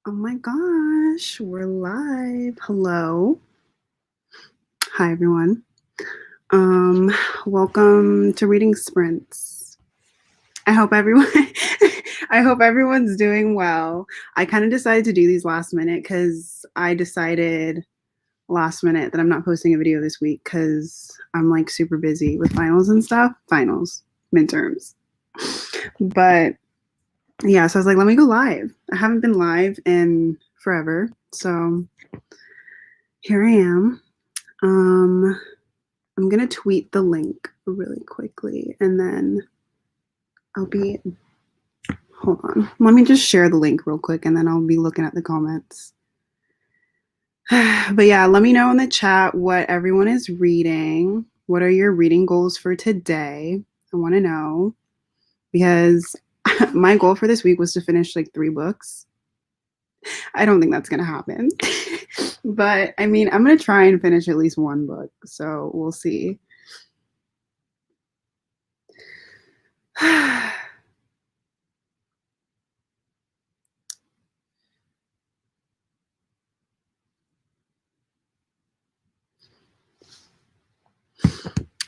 Oh my gosh, we're live. Hello. Hi everyone. Welcome to Reading Sprints. I hope everyone's doing well. I kind of decided to do these last minute because I decided last minute that I'm not posting a video this week because I'm like super busy with finals and stuff. Finals, midterms. But yeah, so I was like, let me go live. I haven't been live in forever. So here I am. I'm going to tweet the link really quickly and then hold on. Let me just share the link real quick and then I'll be looking at the comments. But yeah, let me know in the chat what everyone is reading. What are your reading goals for today? I want to know because my goal for this week was to finish like 3 books. I don't think that's going to happen. But I mean, I'm going to try and finish at least 1 book. So we'll see.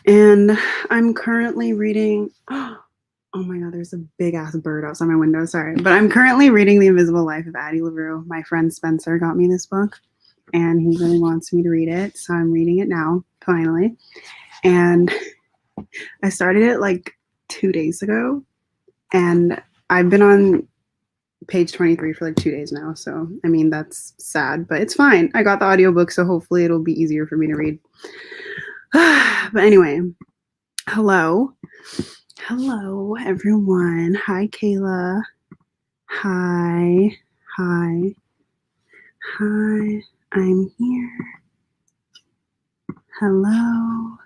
And I'm currently reading, oh my God, there's a big ass bird outside my window. Sorry. But I'm currently reading The Invisible Life of Addie LaRue. My friend Spencer got me this book and he really wants me to read it. So I'm reading it now, finally. And I started it like 2 days ago. And I've been on page 23 for like 2 days now. So, I mean, that's sad, but it's fine. I got the audiobook, so hopefully it'll be easier for me to read. But anyway, hello everyone. Hi Kayla. Hi. I'm here. Hello.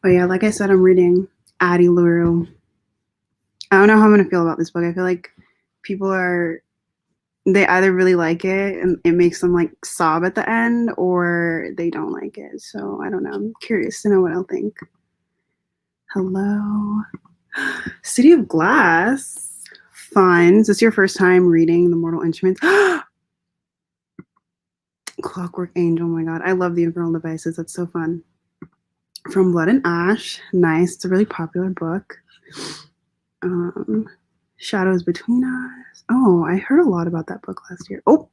Oh yeah, like I said, I'm reading Addie LaRue. I don't know how I'm gonna feel about this book. I feel like they either really like it and it makes them like sob at the end, or they don't like it. So I don't know. I'm curious to know what I'll think. Hello. City of Glass. Fun. Is this your first time reading The Mortal Instruments? Clockwork Angel. Oh my God. I love The Infernal Devices. That's so fun. From Blood and Ash. Nice. It's a really popular book. Shadows Between Us. Oh, I heard a lot about that book last year. Oh.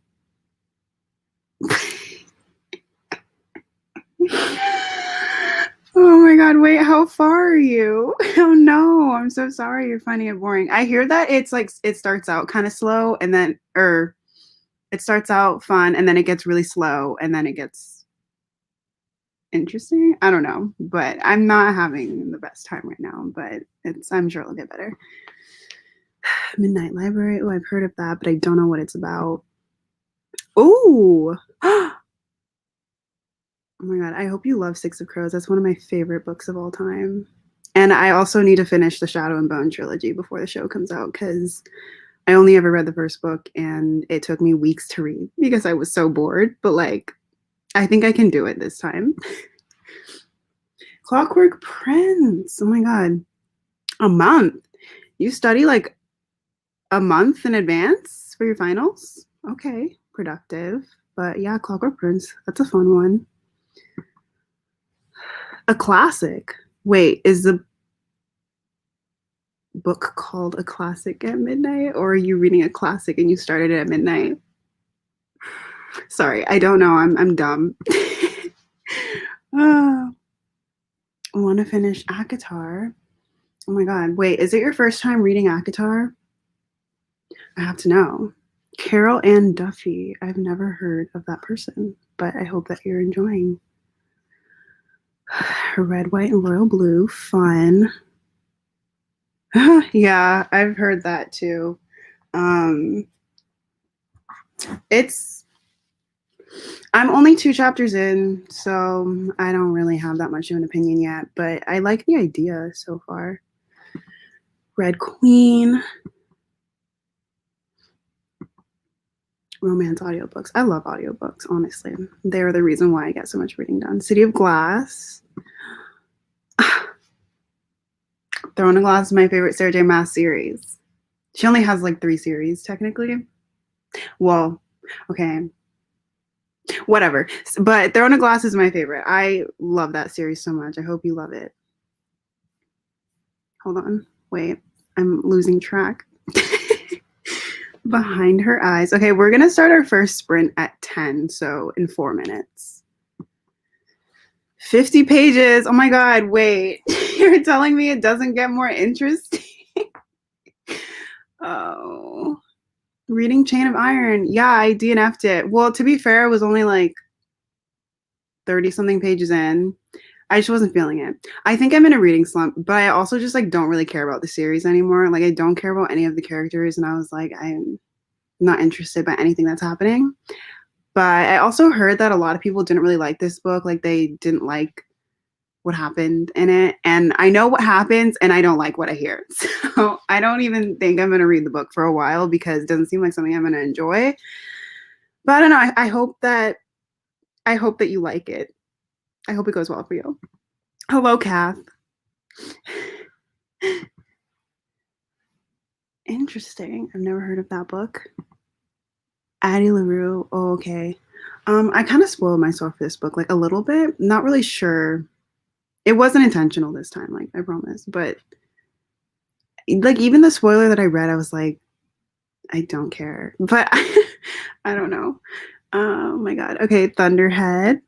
Oh my God, wait, how far are you? Oh no, I'm so sorry you're finding it boring. I hear that it's like, it starts out kind of slow and then, it starts out fun and then it gets really slow and then it gets interesting. I don't know, but I'm not having the best time right now, but I'm sure it'll get better. Midnight Library. Oh, I've heard of that, but I don't know what it's about. Oh, oh my God. I hope you love Six of Crows. That's one of my favorite books of all time. And I also need to finish the Shadow and Bone trilogy before the show comes out because I only ever read the first book and it took me weeks to read because I was so bored. But like, I think I can do it this time. Clockwork Prince. Oh my God. A month. You study like a month in advance for your finals? Okay, productive. But yeah, Clockwork Prince. That's a fun one. A classic. Wait, is the book called A Classic at Midnight? Or are you reading a classic and you started it at midnight? Sorry, I don't know. I'm dumb. I want to finish ACOTAR. Oh my God. Wait, is it your first time reading ACOTAR? I have to know. Carol Ann Duffy. I've never heard of that person, but I hope that you're enjoying. Red, White, and Royal Blue. Fun. Yeah, I've heard that too. I'm only 2 chapters in, so I don't really have that much of an opinion yet, but I like the idea so far. Red Queen. Romance audiobooks. I love audiobooks, honestly. They're the reason why I get so much reading done. City of Glass. Throne of Glass is my favorite Sarah J. Maas series. She only has like 3 series technically. Well, okay, whatever. But Throne of Glass is my favorite. I love that series so much. I hope you love it. Hold on. Wait. I'm losing track. Behind her eyes. Okay, we're going to start our first sprint at 10, so in 4 minutes. 50 pages. Oh my god, wait. You're telling me it doesn't get more interesting? Oh. Reading Chain of Iron. Yeah, I DNF'd it. Well, to be fair, it was only like 30 something pages in. I just wasn't feeling it. I think I'm in a reading slump, but I also just like don't really care about the series anymore. Like I don't care about any of the characters, and I was like, I'm not interested by anything that's happening. But I also heard that a lot of people didn't really like this book. Like they didn't like what happened in it. And I know what happens and I don't like what I hear. So I don't even think I'm gonna read the book for a while because it doesn't seem like something I'm gonna enjoy. But I don't know. I hope that you like it. I hope it goes well for you. Hello, Kath. Interesting. I've never heard of that book. Addie LaRue. Oh, okay. I kind of spoiled myself for this book, like a little bit. Not really sure. It wasn't intentional this time, like I promise. But like even the spoiler that I read, I was like, I don't care. But I don't know. Oh my god. Okay, Thunderhead.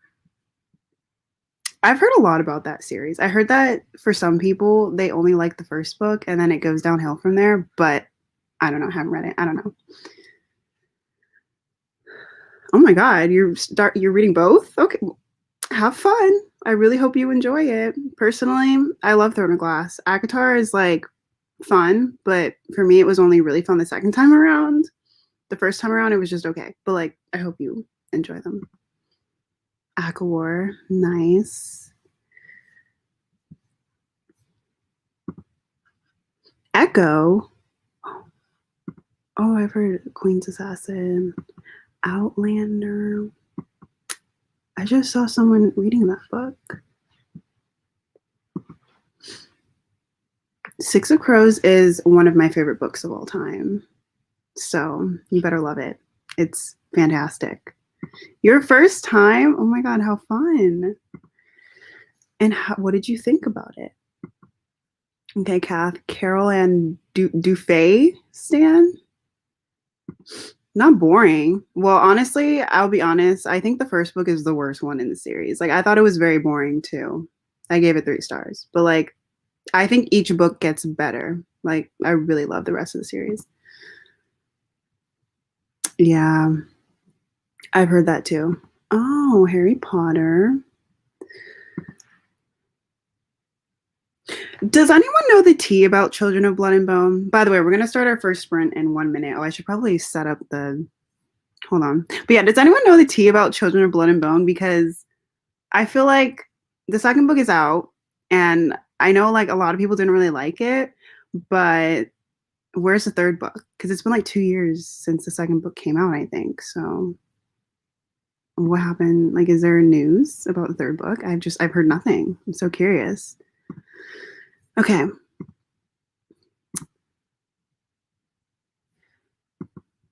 I've heard a lot about that series. I heard that for some people, they only like the first book and then it goes downhill from there. But I don't know. I haven't read it. I don't know. Oh my god, you're reading both? Okay. Have fun. I really hope you enjoy it. Personally, I love Throne of Glass. ACOTAR is like fun, but for me it was only really fun the second time around. The first time around it was just okay. But like I hope you enjoy them. ACOWAR, nice. Echo. Oh, I've heard Queen's Assassin. Outlander. I just saw someone reading that book. Six of Crows is one of my favorite books of all time. So you better love it. It's fantastic. Your first time? Oh my god, how fun. And what did you think about it? Okay, Kath. Carol and Dufay Stan? Not boring. Well, honestly, I'll be honest. I think the first book is the worst one in the series. Like, I thought it was very boring too. I gave it 3 stars. But, like, I think each book gets better. Like, I really love the rest of the series. Yeah, I've heard that too. Oh, Harry Potter. Does anyone know the tea about Children of Blood and Bone? By the way, we're going to start our first sprint in 1 minute. Oh, I should probably set up the. Hold on. But yeah, does anyone know the tea about Children of Blood and Bone? Because I feel like the second book is out, and I know like a lot of people didn't really like it, but where's the third book? Because it's been like 2 years since the second book came out, I think. So what happened? Like, is there news about the third book? I've heard nothing. I'm so curious. Okay. Oh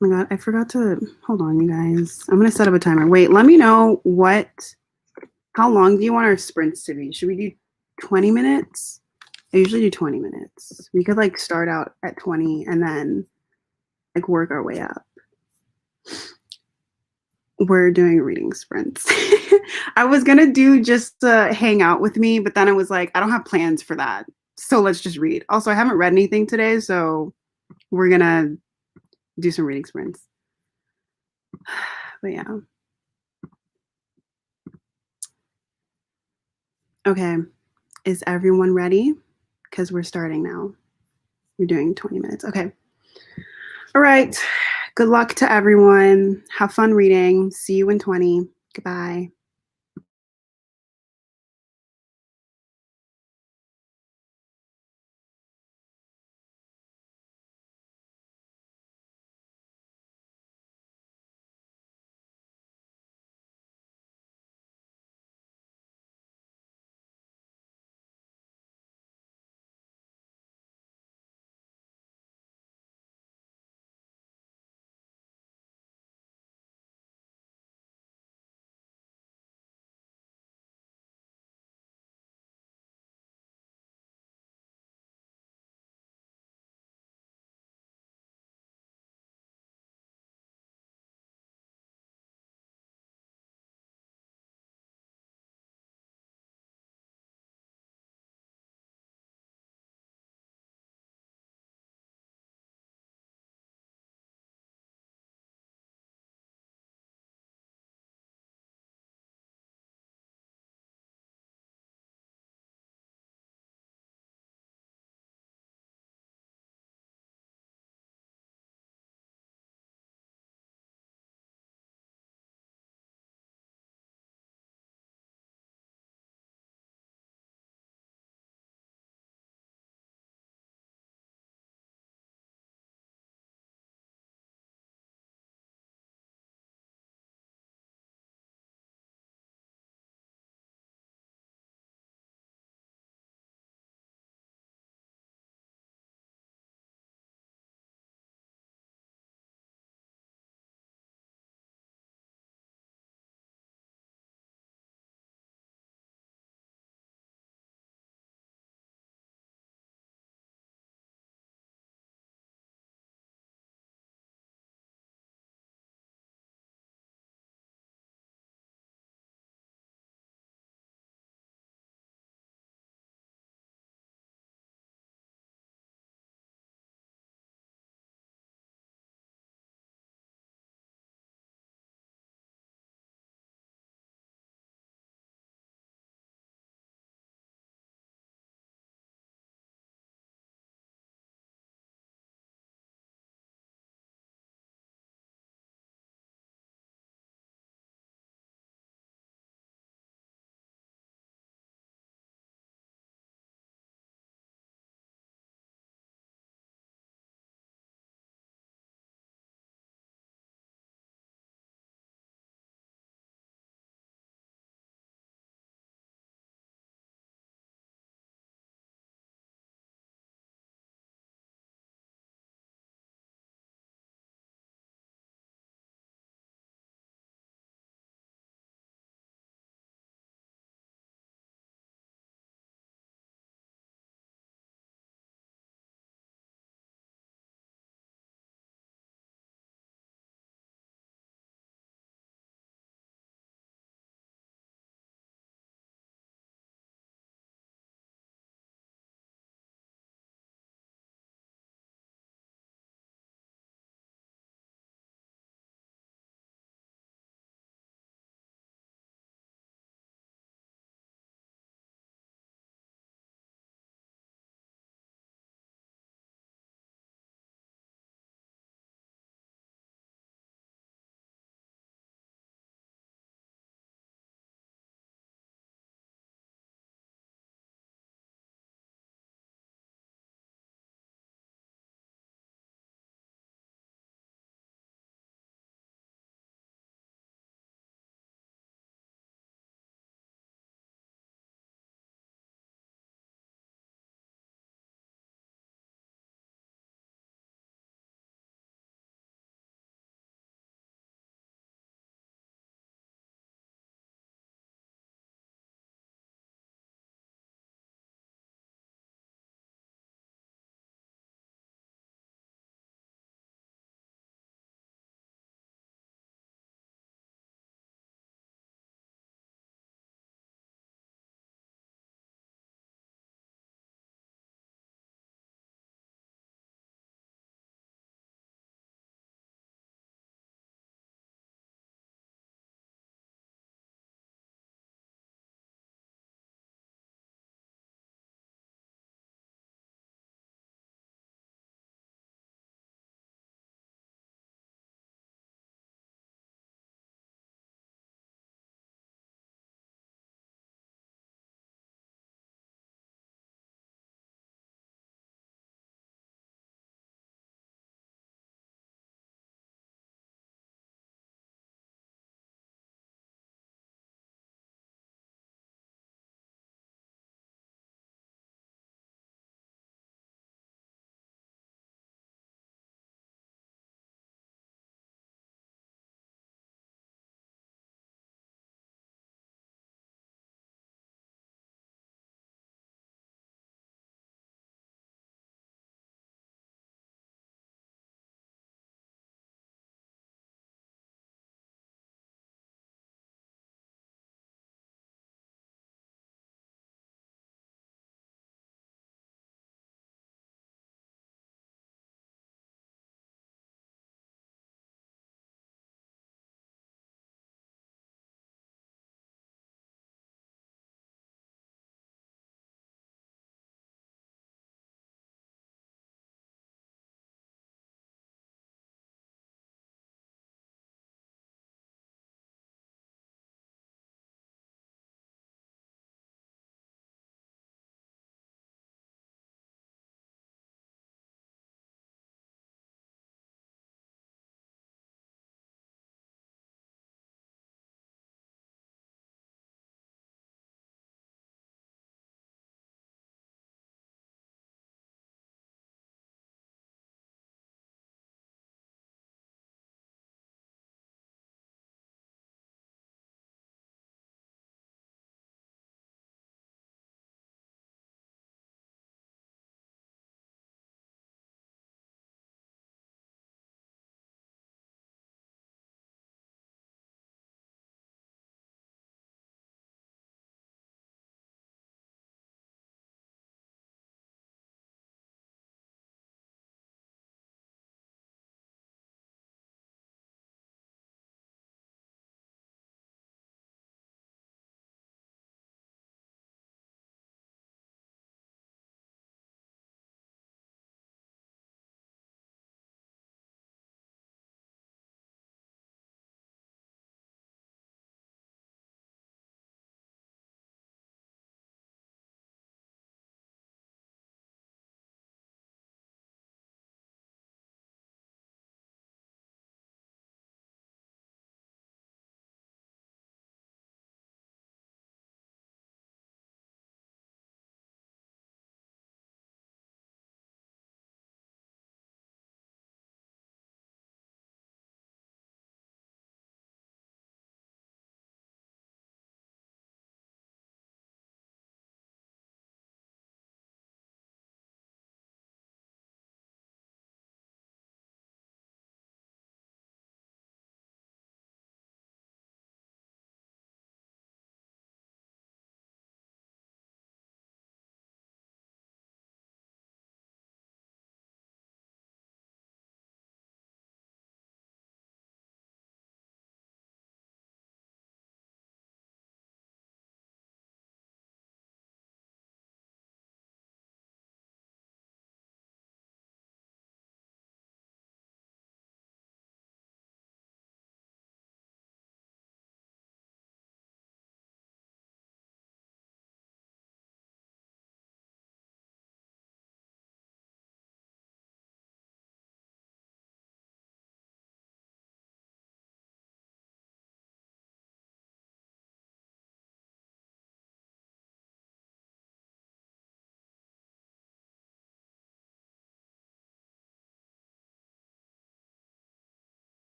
my god, I forgot to hold on, you guys. I'm gonna set up a timer. Wait, let me know how long do you want our sprints to be? Should we do 20 minutes? I usually do 20 minutes. We could like start out at 20 and then like work our way up. We're doing reading sprints. I was gonna do just hang out with me, but then I was like, I don't have plans for that. So let's just read. Also, I haven't read anything today, so we're gonna do some reading sprints. But yeah. Okay. Is everyone ready? Because we're starting now. We're doing 20 minutes. Okay. All right. Good luck to everyone. Have fun reading. See you in 20. Goodbye.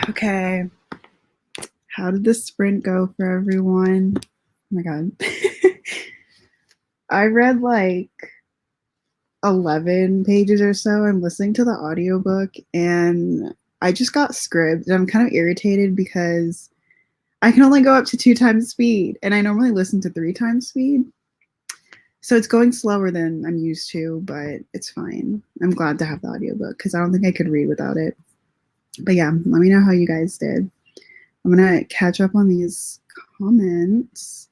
Okay. How did the sprint go for everyone? Oh my God. I read like 11 pages or so. I'm listening to the audiobook and I just got scribd and I'm kind of irritated because I can only go up to 2 times speed and I normally listen to 3 times speed. So it's going slower than I'm used to, but it's fine. I'm glad to have the audiobook because I don't think I could read without it. But yeah, let me know how you guys did. I'm going to catch up on these comments.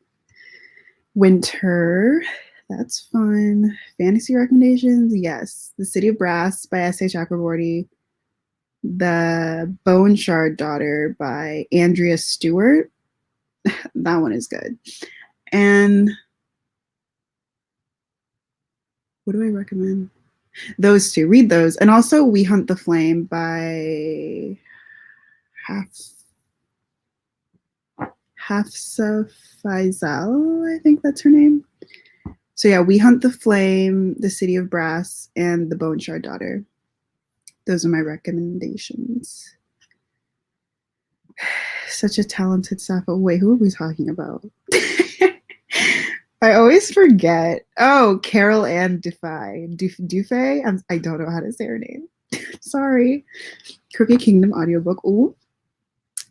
Winter, that's fun. Fantasy recommendations, yes. The City of Brass by S.A. Chakraborty. The Bone Shard Daughter by Andrea Stewart. That one is good. And what do I recommend? Those two. Read those. And also We Hunt the Flame by Hafsa Faisal, I think that's her name. So yeah, We Hunt the Flame, The City of Brass, and The Bone Shard Daughter. Those are my recommendations. Such a talented staff. Oh, wait, who are we talking about? I always forget. Oh, Carol Ann Dufay. I don't know how to say her name. Sorry. Crooked Kingdom audiobook. Ooh,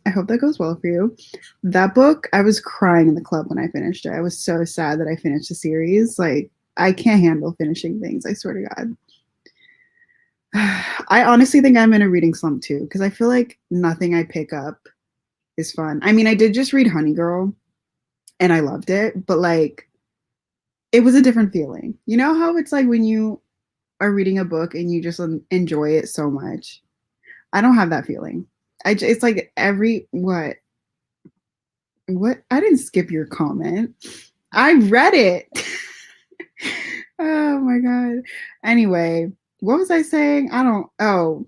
I hope that goes well for you. That book, I was crying in the club when I finished it. I was so sad that I finished the series. Like, I can't handle finishing things, I swear to God. I honestly think I'm in a reading slump too, because I feel like nothing I pick up is fun. I mean, I did just read Honey Girl and I loved it, but like, it was a different feeling. You know how it's like when you are reading a book and you just enjoy it so much? I don't have that feeling. It's like what? I didn't skip your comment. I read it. Oh my God. Anyway, what was I saying? Oh,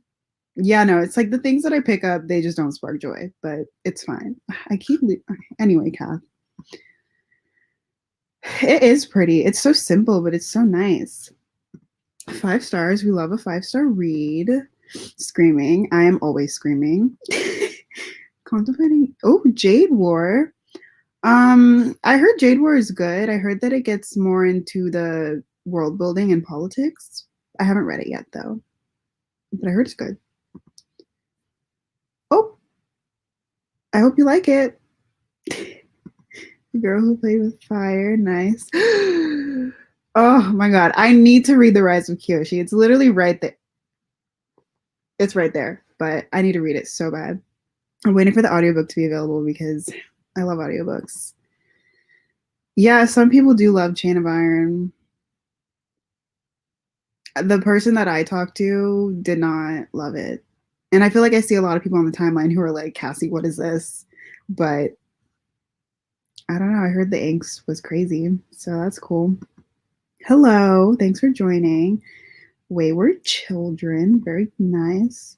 yeah, no, it's like the things that I pick up, they just don't spark joy, but it's fine. Anyway, Kath. It is pretty. It's so simple, but it's so nice. 5 stars. We love a 5-star read. Screaming. I am always screaming. Contemplating. Oh, Jade War. I heard Jade War is good. I heard that it gets more into the world building and politics. I haven't read it yet though, but I heard it's good. Oh, I hope you like it. The Girl Who Played with Fire. Nice. Oh my God. I need to read The Rise of Kyoshi. It's literally right there. It's right there, but I need to read it so bad. I'm waiting for the audiobook to be available because I love audiobooks. Yeah, some people do love Chain of Iron. The person that I talked to did not love it. And I feel like I see a lot of people on the timeline who are like, Cassie, what is this? But I don't know. I heard the angst was crazy. So that's cool. Hello. Thanks for joining. Wayward Children. Very nice.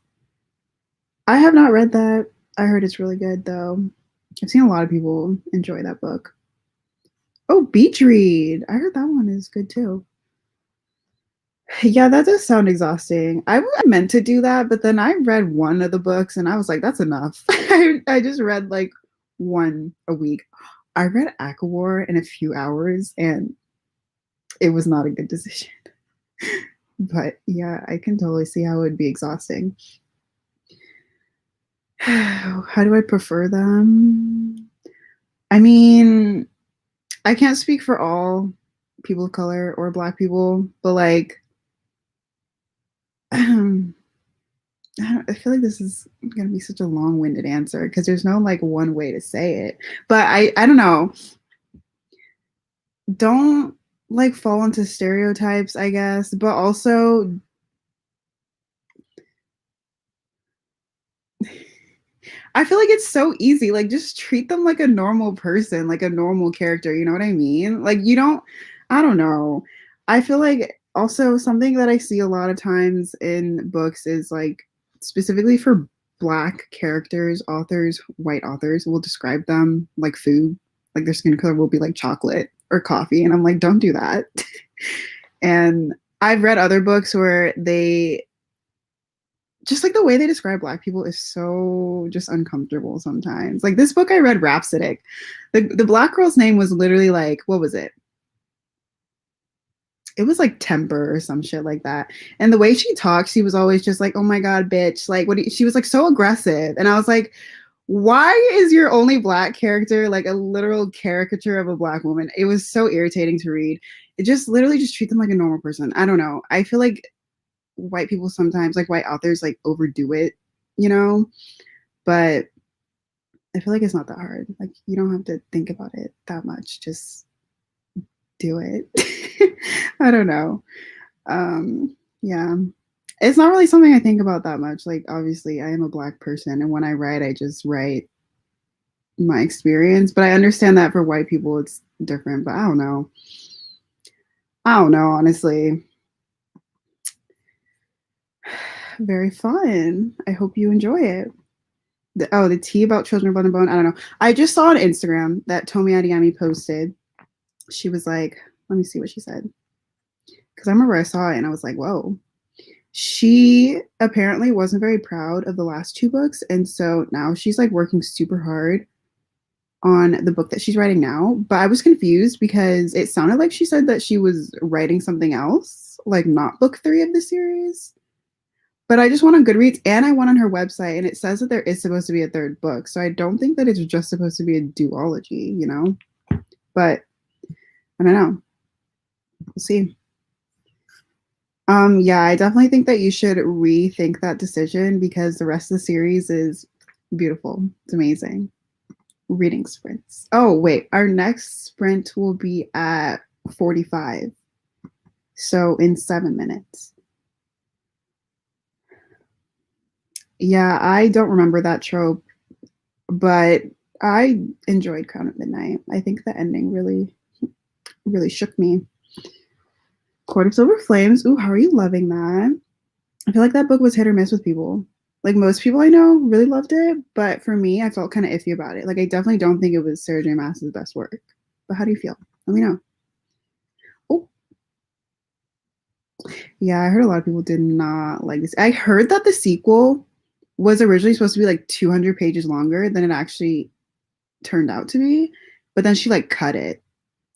I have not read that. I heard it's really good, though. I've seen a lot of people enjoy that book. Oh, Beach Read. I heard that one is good, too. Yeah, that does sound exhausting. I meant to do that, but then I read one of the books and I was like, that's enough. I just read like one a week. I read ACOWAR in a few hours and it was not a good decision. But yeah, I can totally see how it would be exhausting. How do I prefer them? I mean, I can't speak for all people of color or Black people, but like, I feel like this is going to be such a long-winded answer because there's no like one way to say it. But I don't know. Don't like fall into stereotypes, I guess, but also I feel like it's so easy. Like just treat them like a normal person, like a normal character, you know what I mean? Like I don't know. I feel like also something that I see a lot of times in books is like specifically for Black characters, authors, white authors will describe them like food. Like their skin color will be like chocolate or coffee. And I'm like, don't do that. And I've read other books where they just like the way they describe Black people is so just uncomfortable sometimes. Like this book I read, Rhapsodic, the Black girl's name was literally like, what was it? It was like Temper or some shit like that. And the way she talked, she was always just like, "Oh my god, bitch!" Like, what? She was like so aggressive, and I was like, "Why is your only Black character like a literal caricature of a Black woman?" It was so irritating to read. It just literally just treat them like a normal person. I don't know. I feel like white people sometimes, like white authors, like overdo it, you know. But I feel like it's not that hard. Like you don't have to think about it that much. Just do it. I don't know. Yeah. It's not really something I think about that much. Like obviously I am a Black person and when I write I just write my experience, but I understand that for white people it's different, but I don't know. I don't know, honestly. Very fun. I hope you enjoy it. The tea about children of bone. I don't know. I just saw on Instagram that Tomi Adeyemi posted. She was like, let me see what she said. Because I remember I saw it and I was like, whoa. She apparently wasn't very proud of the last two books. And so now she's like working super hard on the book that she's writing now. But I was confused because it sounded like she said that she was writing something else, like not book three of the series. But I just went on Goodreads and I went on her website and it says that there is supposed to be a third book. So I don't think that it's just supposed to be a duology, you know? But I don't know. We'll see. Yeah, I definitely think that you should rethink that decision because the rest of the series is beautiful. It's amazing. Reading sprints. Oh, wait, our next sprint will be at 45. So in 7 minutes. Yeah, I don't remember that trope, but I enjoyed Crown at Midnight. I think the ending really, really shook me. Court of Silver Flames. Ooh, how are you loving that? I feel like that book was hit or miss with people. Like most people I know really loved it, but for me, I felt kind of iffy about it. Like I definitely don't think it was Sarah J. Maas's best work. But how do you feel? Let me know. Oh, yeah, I heard a lot of people did not like this. I heard that the sequel was originally supposed to be like 200 pages longer than it actually turned out to be, but then she like cut it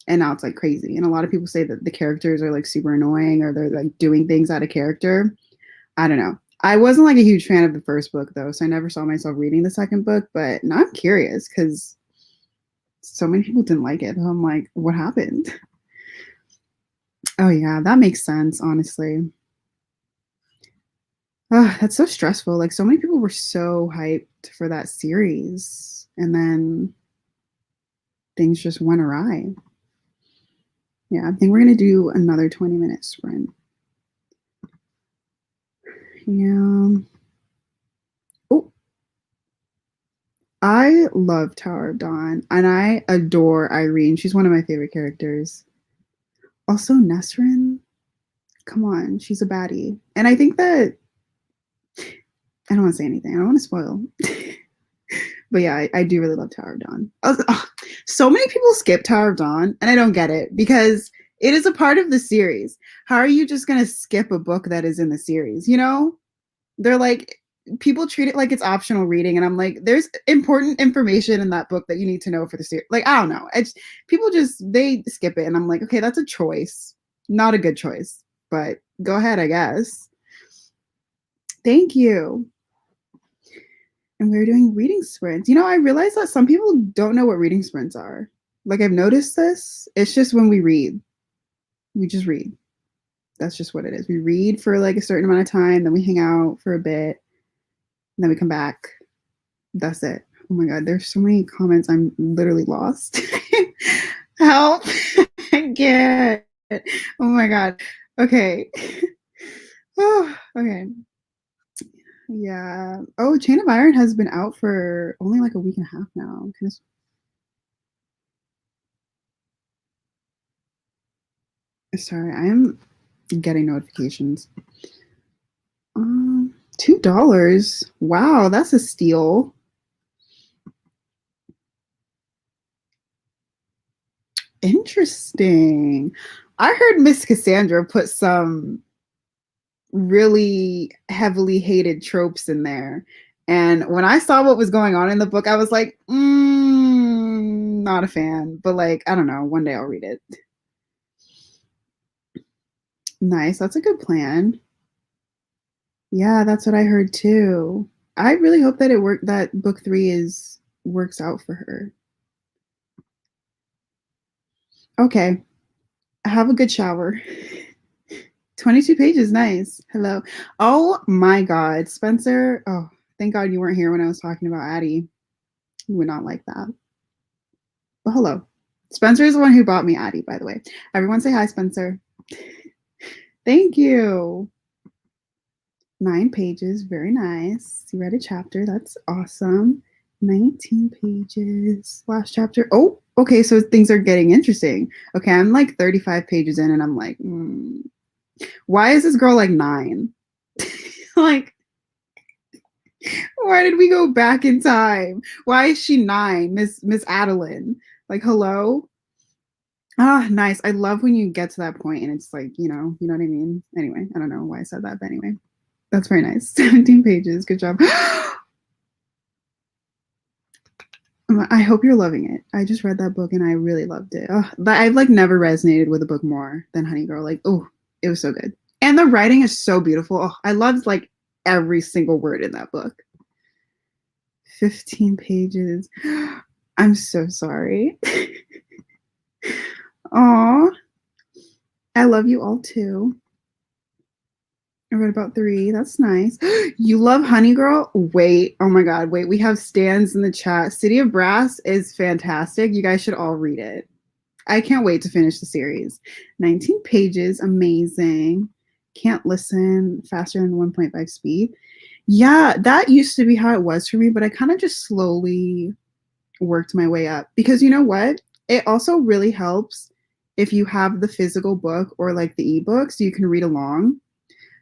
and now it's like crazy. And a lot of people say that the characters are like super annoying or they're like doing things out of character. I don't know. I wasn't like a huge fan of the first book though, so I never saw myself reading the second book. But now I'm curious because so many people didn't like it. I'm like, what happened? Oh yeah, that makes sense. Honestly, that's so stressful. Like so many people were so hyped for that series, and then things just went awry. Yeah, I think we're gonna do another 20-minute sprint. Yeah. Oh, I love Tower of Dawn and I adore Irene. She's one of my favorite characters. Also, Nesrin, come on, she's a baddie. And I think that I don't want to say anything. I don't want to spoil. But yeah, I do really love Tower of Dawn. So many people skip Tower of Dawn, and I don't get it because it is a part of the series. How are you just gonna skip a book that is in the series? You know, they're like people treat it like it's optional reading, and I'm like, there's important information in that book that you need to know for the series. Like, I don't know. It's people just they skip it, and I'm like, okay, that's a choice, not a good choice, but go ahead, I guess. Thank you. And we were doing reading sprints. You know, I realized that some people don't know what reading sprints are. Like I've noticed this. It's just when we read, we just read. That's just what it is. We read for like a certain amount of time, then we hang out for a bit, and then we come back. That's it. Oh my god, there's so many comments. I'm literally lost. Help! I can't. Oh my god. Okay. Oh, okay. Yeah. Oh, Chain of Iron has been out for only like a week and a half now. Kind of sorry, I am getting notifications. $2. Wow, that's a steal. Interesting. I heard Miss Cassandra put some really heavily hated tropes in there. And when I saw what was going on in the book, I was like, not a fan. But like, I don't know. One day I'll read it. Nice. That's a good plan. Yeah, that's what I heard too. I really hope that it worked that book 3 is works out for her. Okay. Have a good shower. 22 pages, nice. Hello. Oh my god, Spencer. Oh, thank God you weren't here when I was talking about Addie. You would not like that. But hello. Spencer is the one who bought me Addie, by the way. Everyone say hi, Spencer. Thank you. 9 pages, very nice. You read a chapter, that's awesome. 19 pages, last chapter. Oh, okay, so things are getting interesting. Okay, I'm like 35 pages in and I'm like, why is this girl like 9? Like, why did we go back in time? Why is she 9, Miss Adeline? Like, hello? Ah, nice. I love when you get to that point and it's like, you know what I mean? Anyway, I don't know why I said that, but anyway. That's very nice. 17 pages. Good job. I hope you're loving it. I just read that book and I really loved it. I've like never resonated with a book more than Honey Girl. Like, oh, it was so good. And the writing is so beautiful. Oh, I loved like every single word in that book. 15 pages. I'm so sorry. Aw. I love you all too. I read about 3. That's nice. You love Honey Girl? Wait. Oh my God. Wait. We have stands in the chat. City of Brass is fantastic. You guys should all read it. I can't wait to finish the series. 19 pages. Amazing. Can't listen faster than 1.5 speed. Yeah, that used to be how it was for me, but I kind of just slowly worked my way up because you know what? It also really helps if you have the physical book or like the ebook so you can read along.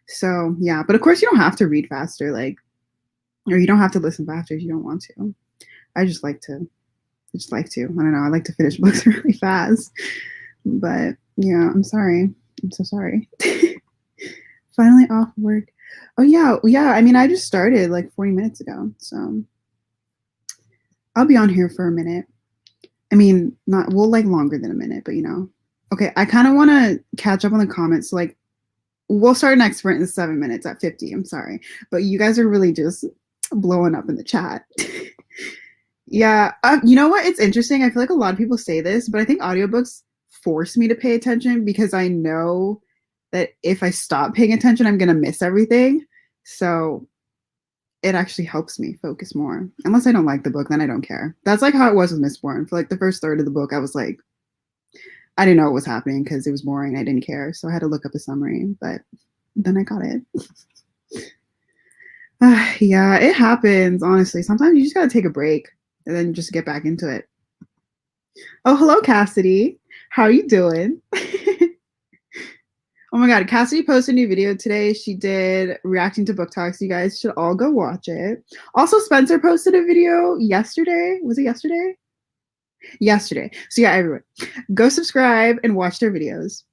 So yeah, but of course you don't have to read faster, like, or you don't have to listen faster if you don't want to. I just like to. I don't know. I like to finish books really fast. But yeah, I'm sorry. I'm so sorry. Finally off work. Oh yeah, yeah. I mean, I just started like 40 minutes ago, so I'll be on here for a minute. I mean, not well, like longer than a minute, but you know. Okay, I kind of want to catch up on the comments. So, like, we'll start next sprint in 7 minutes at 50. I'm sorry, but you guys are really just blowing up in the chat. Yeah, you know what? It's interesting. I feel like a lot of people say this, but I think audiobooks force me to pay attention because I know that if I stop paying attention, I'm gonna miss everything. So it actually helps me focus more. Unless I don't like the book, then I don't care. That's like how it was with Mistborn. For like the first third of the book, I was like, I didn't know what was happening because it was boring. I didn't care, so I had to look up a summary. But then I got it. Yeah, it happens. Honestly, sometimes you just gotta take a break and then just get back into it. Oh, hello, Cassidy. How are you doing? Oh my God, Cassidy posted a new video today. She did reacting to book talks. You guys should all go watch it. Also, Spencer posted a video yesterday. Was it yesterday? Yesterday. So yeah, everyone, go subscribe and watch their videos.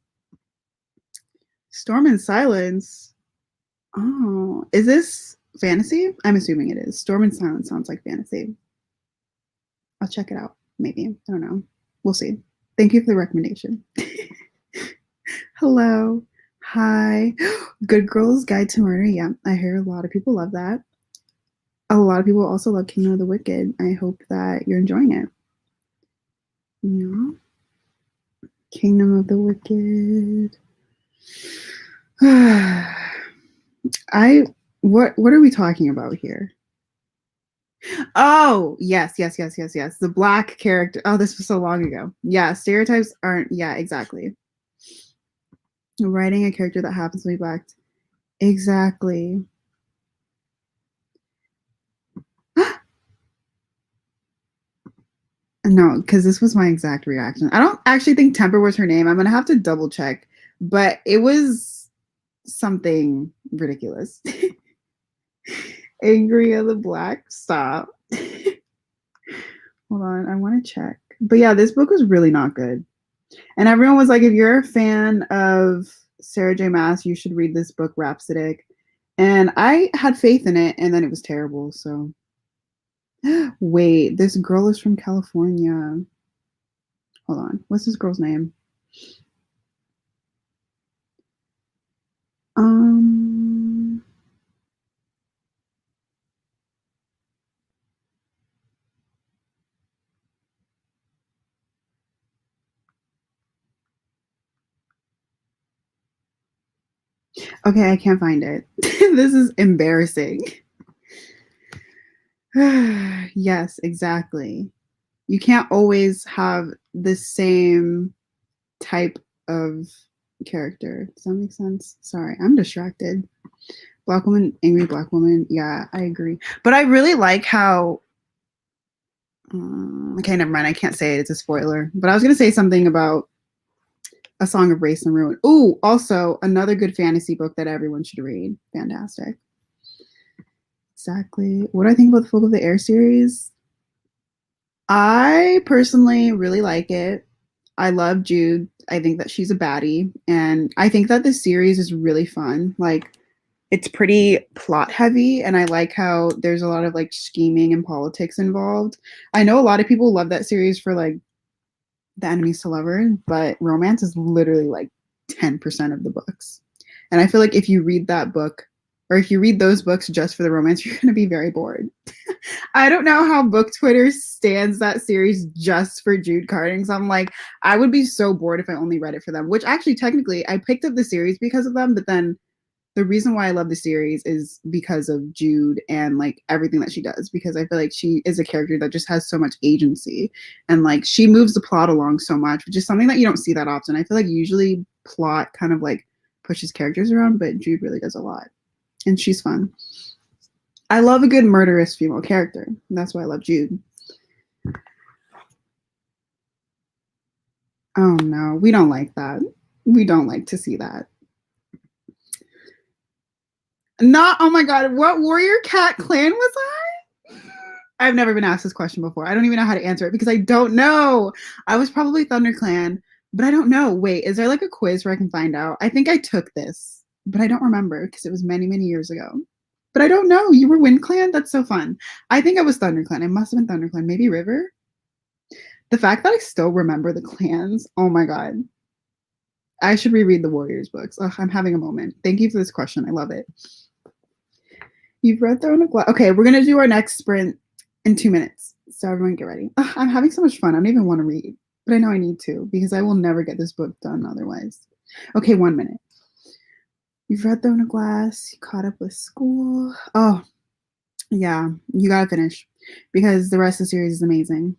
Storm and Silence. Oh, is this fantasy? I'm assuming it is. Storm and Silence sounds like fantasy. I'll check it out. Maybe. I don't know. We'll see. Thank you for the recommendation. Hello. Hi. Good Girls Guide to Murder. Yeah, I hear a lot of people love that. A lot of people also love Kingdom of the Wicked. I hope that you're enjoying it. Yeah. Kingdom of the Wicked. What are we talking about here? Oh, yes. The black character. Oh, this was so long ago. Yeah, stereotypes aren't, yeah, exactly. Writing a character that happens to be black. Exactly. No, because this was my exact reaction. I don't actually think Temper was her name. I'm gonna have to double check, but it was something ridiculous. Angry of the Black. Stop. Hold on, I want to check. But yeah, this book was really not good. And everyone was like, if you're a fan of Sarah J. Maas, you should read this book, Rhapsodic. And I had faith in it, and then it was terrible. So, wait, this girl is from California. Hold on. What's this girl's name? Um, okay, I can't find it. This is embarrassing. Yes, exactly. You can't always have the same type of character. Does that make sense? Sorry, I'm distracted. Black woman, angry black woman. Yeah, I agree. But I really like how. Okay, never mind. I can't say it. It's a spoiler. But I was gonna say something about A Song of Race and Ruin. Ooh, also another good fantasy book that everyone should read. Fantastic. Exactly. What do I think about the Folk of the Air series? I personally really like it. I love Jude. I think that she's a baddie. And I think that this series is really fun. Like, it's pretty plot heavy. And I like how there's a lot of like scheming and politics involved. I know a lot of people love that series for like the enemies to lovers, but romance is literally like 10% of the books. And I feel like if you read that book, or if you read those books just for the romance, you're going to be very bored. I don't know how book Twitter stands that series just for Jude Carding. So I'm like, I would be so bored if I only read it for them, which actually, technically, I picked up the series because of them. But then the reason why I love the series is because of Jude and like everything that she does, because I feel like she is a character that just has so much agency and like she moves the plot along so much, which is something that you don't see that often. I feel like usually plot kind of like pushes characters around, but Jude really does a lot and she's fun. I love a good murderous female character. That's why I love Jude. Oh no, we don't like that. We don't like to see that. Not, oh my god, what warrior cat clan was I? I've never been asked this question before. I don't even know how to answer it because I don't know. I was probably ThunderClan, but I don't know. Wait, is there like a quiz where I can find out? I think I took this, but I don't remember because it was many, many years ago. But I don't know. You were WindClan? That's so fun. I think I was ThunderClan. I must have been ThunderClan. Maybe River? The fact that I still remember the clans, oh my god. I should reread the Warriors books. Ugh, I'm having a moment. Thank you for this question. I love it. You've read Throne of Glass. Okay, we're gonna do our next sprint in 2 minutes. So everyone get ready. Ugh, I'm having so much fun. I don't even want to read, but I know I need to because I will never get this book done otherwise. Okay, 1 minute. You've read Throne of Glass. You caught up with school. Oh, yeah, you gotta finish because the rest of the series is amazing.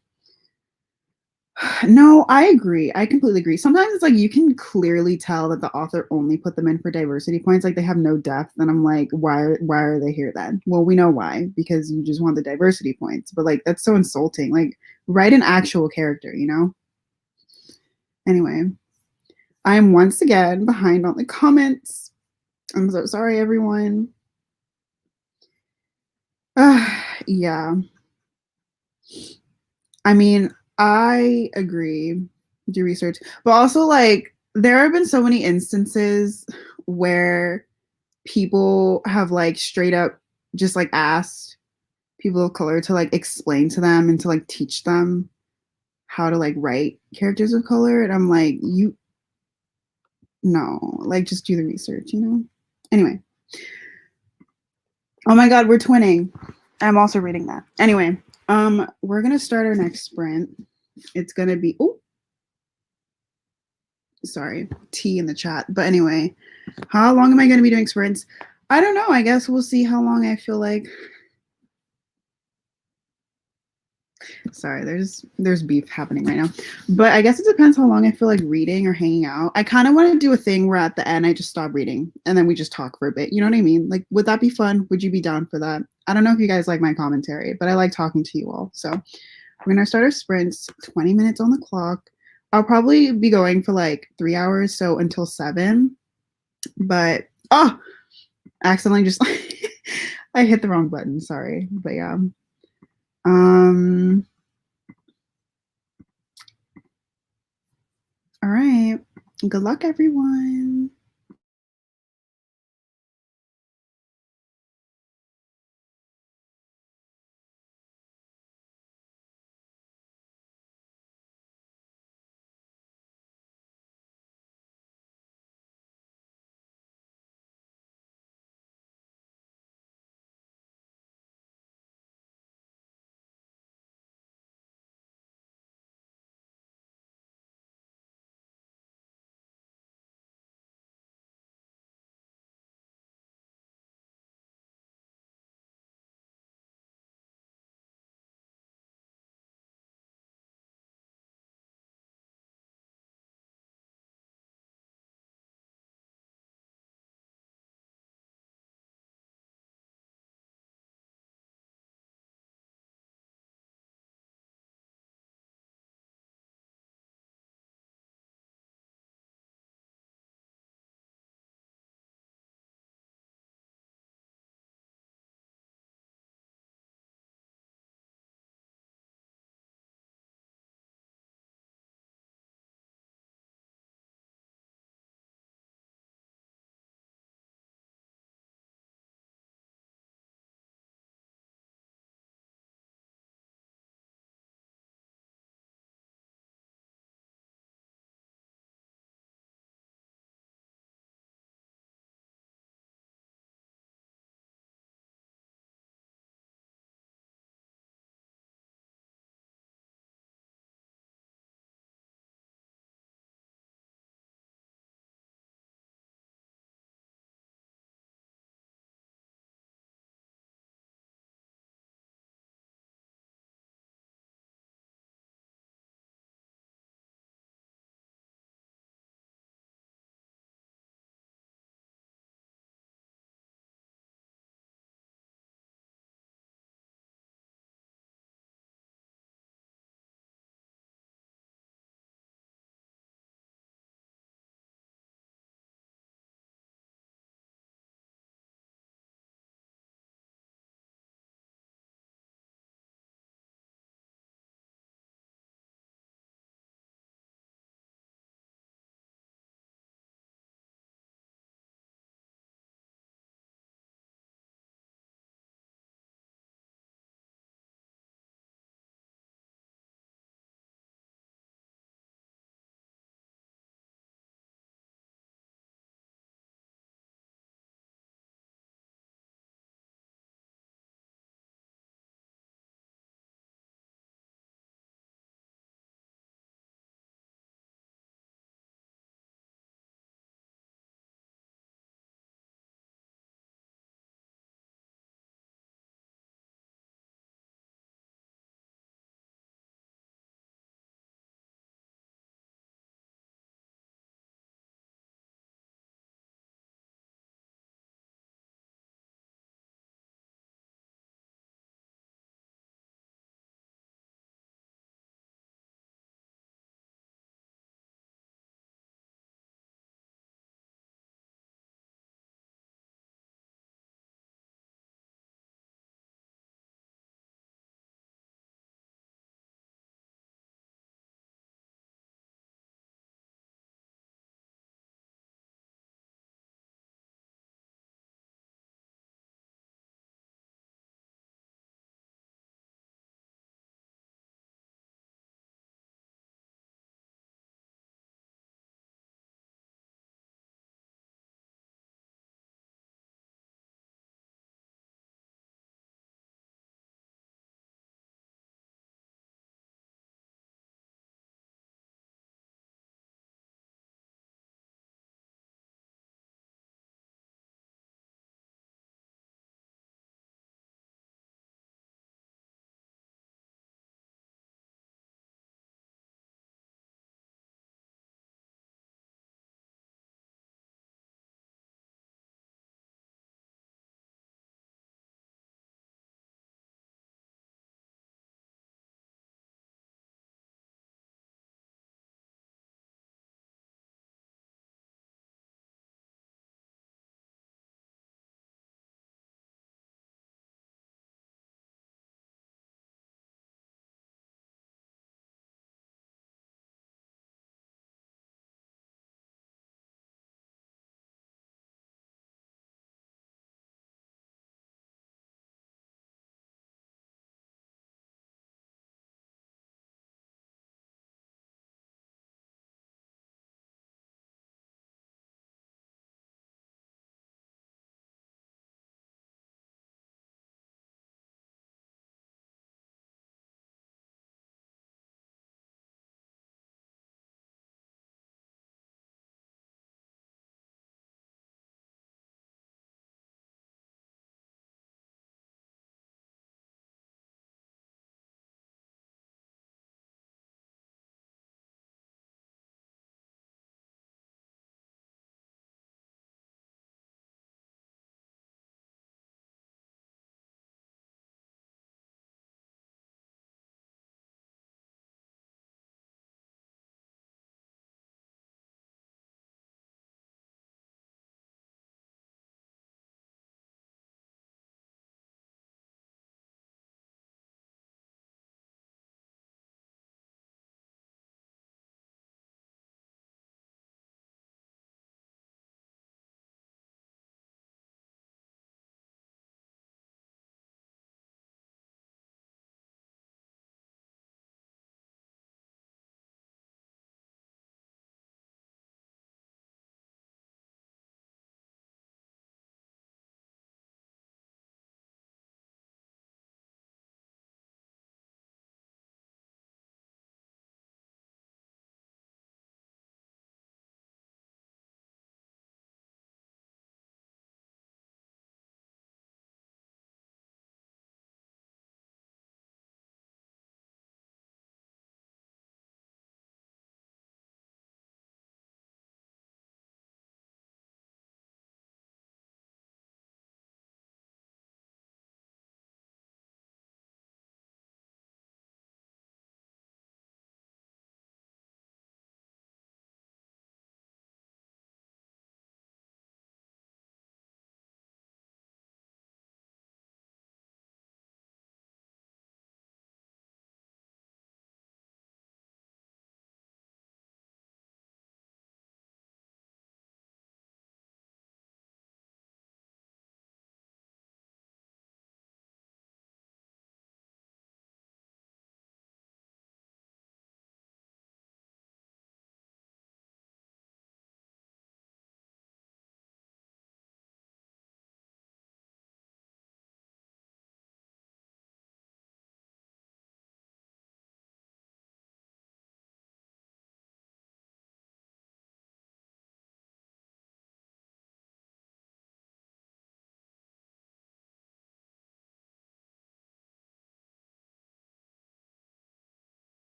No, I agree. I completely agree. Sometimes it's like you can clearly tell that the author only put them in for diversity points. Like they have no depth, and I'm like, why are they here then? Well, we know why because you just want the diversity points. But like that's so insulting. Like write an actual character, you know? Anyway, I am once again behind on the comments. I'm so sorry, everyone. Yeah. I mean, I agree. Do research, but also like there have been so many instances where people have like straight up just like asked people of color to like explain to them and to like teach them how to like write characters of color, and I'm like, you no, like just do the research, you know. Anyway, oh my god, we're twinning. I'm also reading that. Anyway, we're gonna start our next sprint. It's gonna be oh sorry, T in the chat. But anyway, how long am I going to be doing sprints? I don't know. I guess we'll see how long I feel like. Sorry, there's beef happening right now. But I guess it depends how long I feel like reading or hanging out. I kind of want to do a thing where at the end I just stop reading and then we just talk for a bit. You know what I mean? Like, would that be fun? Would you be down for that? I don't know if you guys like my commentary, but I like talking to you all. So we're gonna start our sprints, 20 minutes on the clock. I'll probably be going for like 3 hours, so until 7. But oh, accidentally just I hit the wrong button. Sorry, but yeah. Um. All right. Good luck, everyone.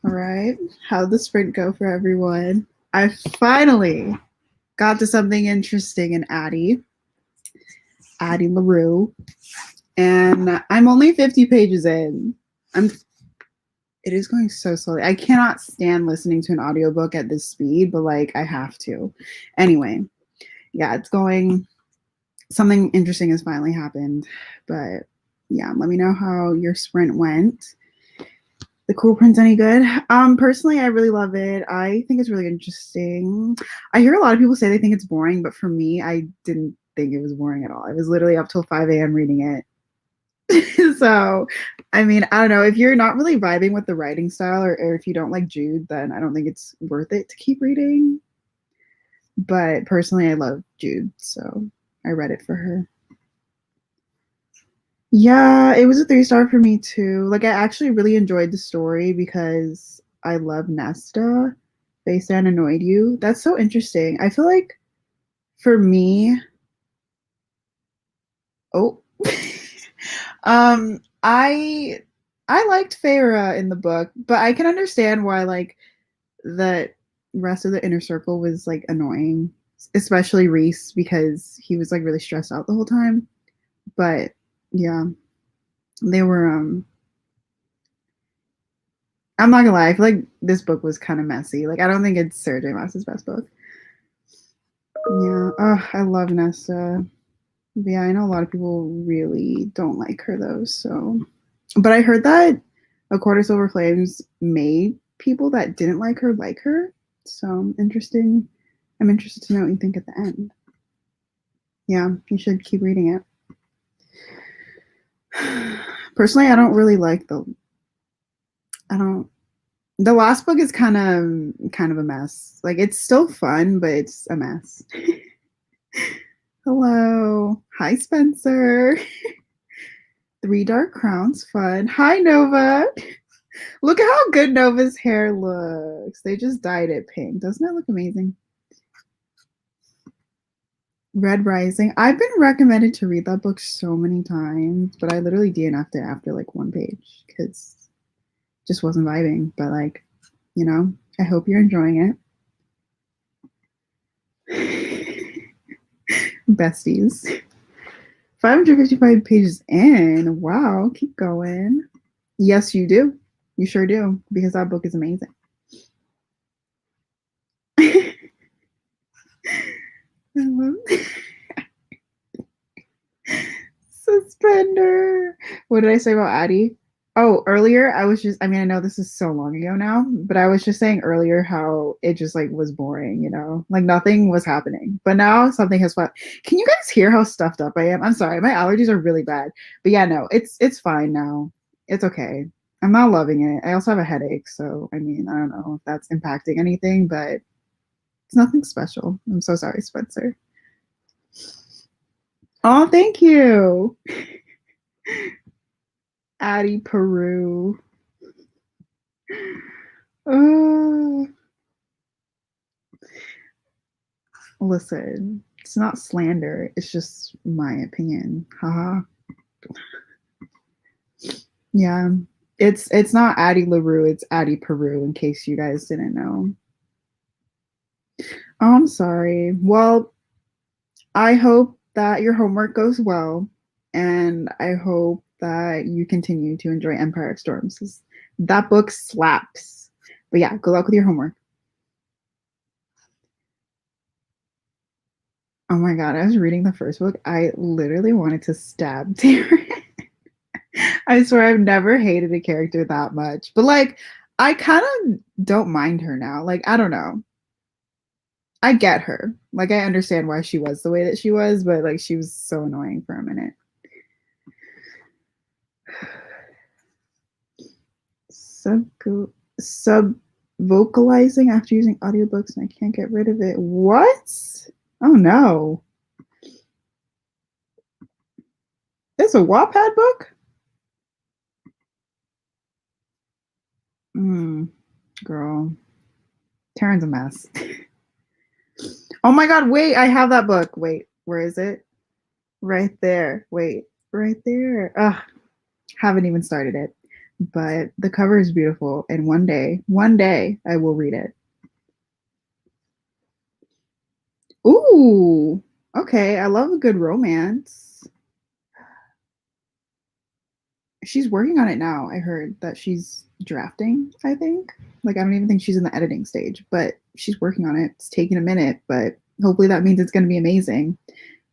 All right. How'd the sprint go for everyone? I finally got to something interesting in Addie LaRue, and I'm only 50 pages in. It is going so slowly. I cannot stand listening to an audiobook at this speed, but like I have to. Anyway, yeah, it's going. Something interesting has finally happened, but yeah, let me know how your sprint went. The cool print's any good? Personally, I really love it. I think it's really interesting. I hear a lot of people say they think it's boring, but for me, I didn't think it was boring at all. I was literally up till 5 a.m. reading it. So, I mean, I don't know. If you're not really vibing with the writing style, or if you don't like Jude, then I don't think it's worth it to keep reading. But personally, I love Jude, so I read it for her. Yeah, it was a 3 star for me too. Like, I actually really enjoyed the story because I love Nesta. Faced and annoyed you. That's so interesting. I feel like for me, oh, I liked Feyre in the book, but I can understand why like the rest of the inner circle was like annoying, especially Reese because he was like really stressed out the whole time. But yeah, they were I'm not gonna lie, I feel like this book was kind of messy. Like I don't think it's Sarah J. Maas's best book. Yeah. Oh, I love Nesta. But yeah, I know a lot of people really don't like her though, so but I heard that A Quarter Silver Flames made people that didn't like her. So interesting. I'm interested to know what you think at the end. Yeah, you should keep reading it. Personally, I don't really like I don't the last book is kind of a mess. Like it's still fun, but it's a mess. Hello. Hi Spencer. Three Dark Crowns fun. Hi Nova. Look at how good Nova's hair looks. They just dyed it pink. Doesn't it look amazing? Red Rising. I've been recommended to read that book so many times, but I literally DNF'd it after like one page because just wasn't vibing. But like, I hope you're enjoying it. Besties. 555 pages in. Wow, keep going. Yes, you do. You sure do, because that book is amazing. I love Suspender. What did I say about Addie? Oh, earlier I was just, I mean, I know this is so long ago now, but I was just saying earlier how it just like was boring, like nothing was happening. But now something has fun. Can you guys hear how stuffed up I am? I'm sorry, my allergies are really bad. But yeah, no, it's fine now. It's okay. I'm not loving it. I also have a headache, so I mean, I don't know if that's impacting anything, but it's nothing special. I'm so sorry, Spencer. Oh, thank you. Addie Peru. Oh, listen, it's not slander. It's just my opinion. Haha. Yeah. It's not Addie LaRue, it's Addie Peru, in case you guys didn't know. Oh, I'm sorry. Well, I hope that your homework goes well, and I hope that you continue to enjoy Empire of Storms. That book slaps. But yeah, good luck with your homework. Oh my god, I was reading the first book. I literally wanted to stab Taryn. I swear I've never hated a character that much. But like I kind of don't mind her now. Like I don't know. I get her. Like I understand why she was the way that she was, but like she was so annoying for a minute. Sub vocalizing after using audiobooks and I can't get rid of it. What? Oh no. It's a Wattpad book? Girl. Taryn's a mess. Oh my god, wait, I have that book. Wait, where is it? Right there. Wait, right there. Ugh, haven't even started it. but the cover is beautiful. And one day, I will read it. Ooh, okay. I love a good romance. She's working on it now. I heard that she's drafting, I think. Like, I don't even think she's in the editing stage, but she's working on it. It's taking a minute, but hopefully that means it's going to be amazing.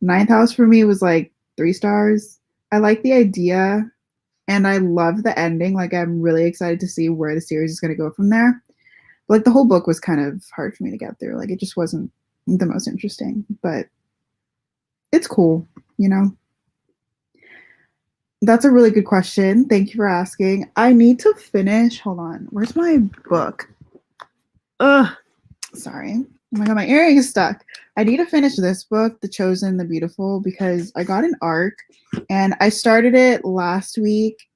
Ninth House for me was like 3 stars. I like the idea and I love the ending. Like, I'm really excited to see where the series is going to go from there. But, like, the whole book was kind of hard for me to get through. Like, it just wasn't the most interesting, but it's cool, you know? That's a really good question. Thank you for asking. I need to finish. Hold on. Where's my book? Ugh. Sorry. Oh my god, my earring is stuck. I need to finish this book, The Chosen, The Beautiful, because I got an arc and I started it last week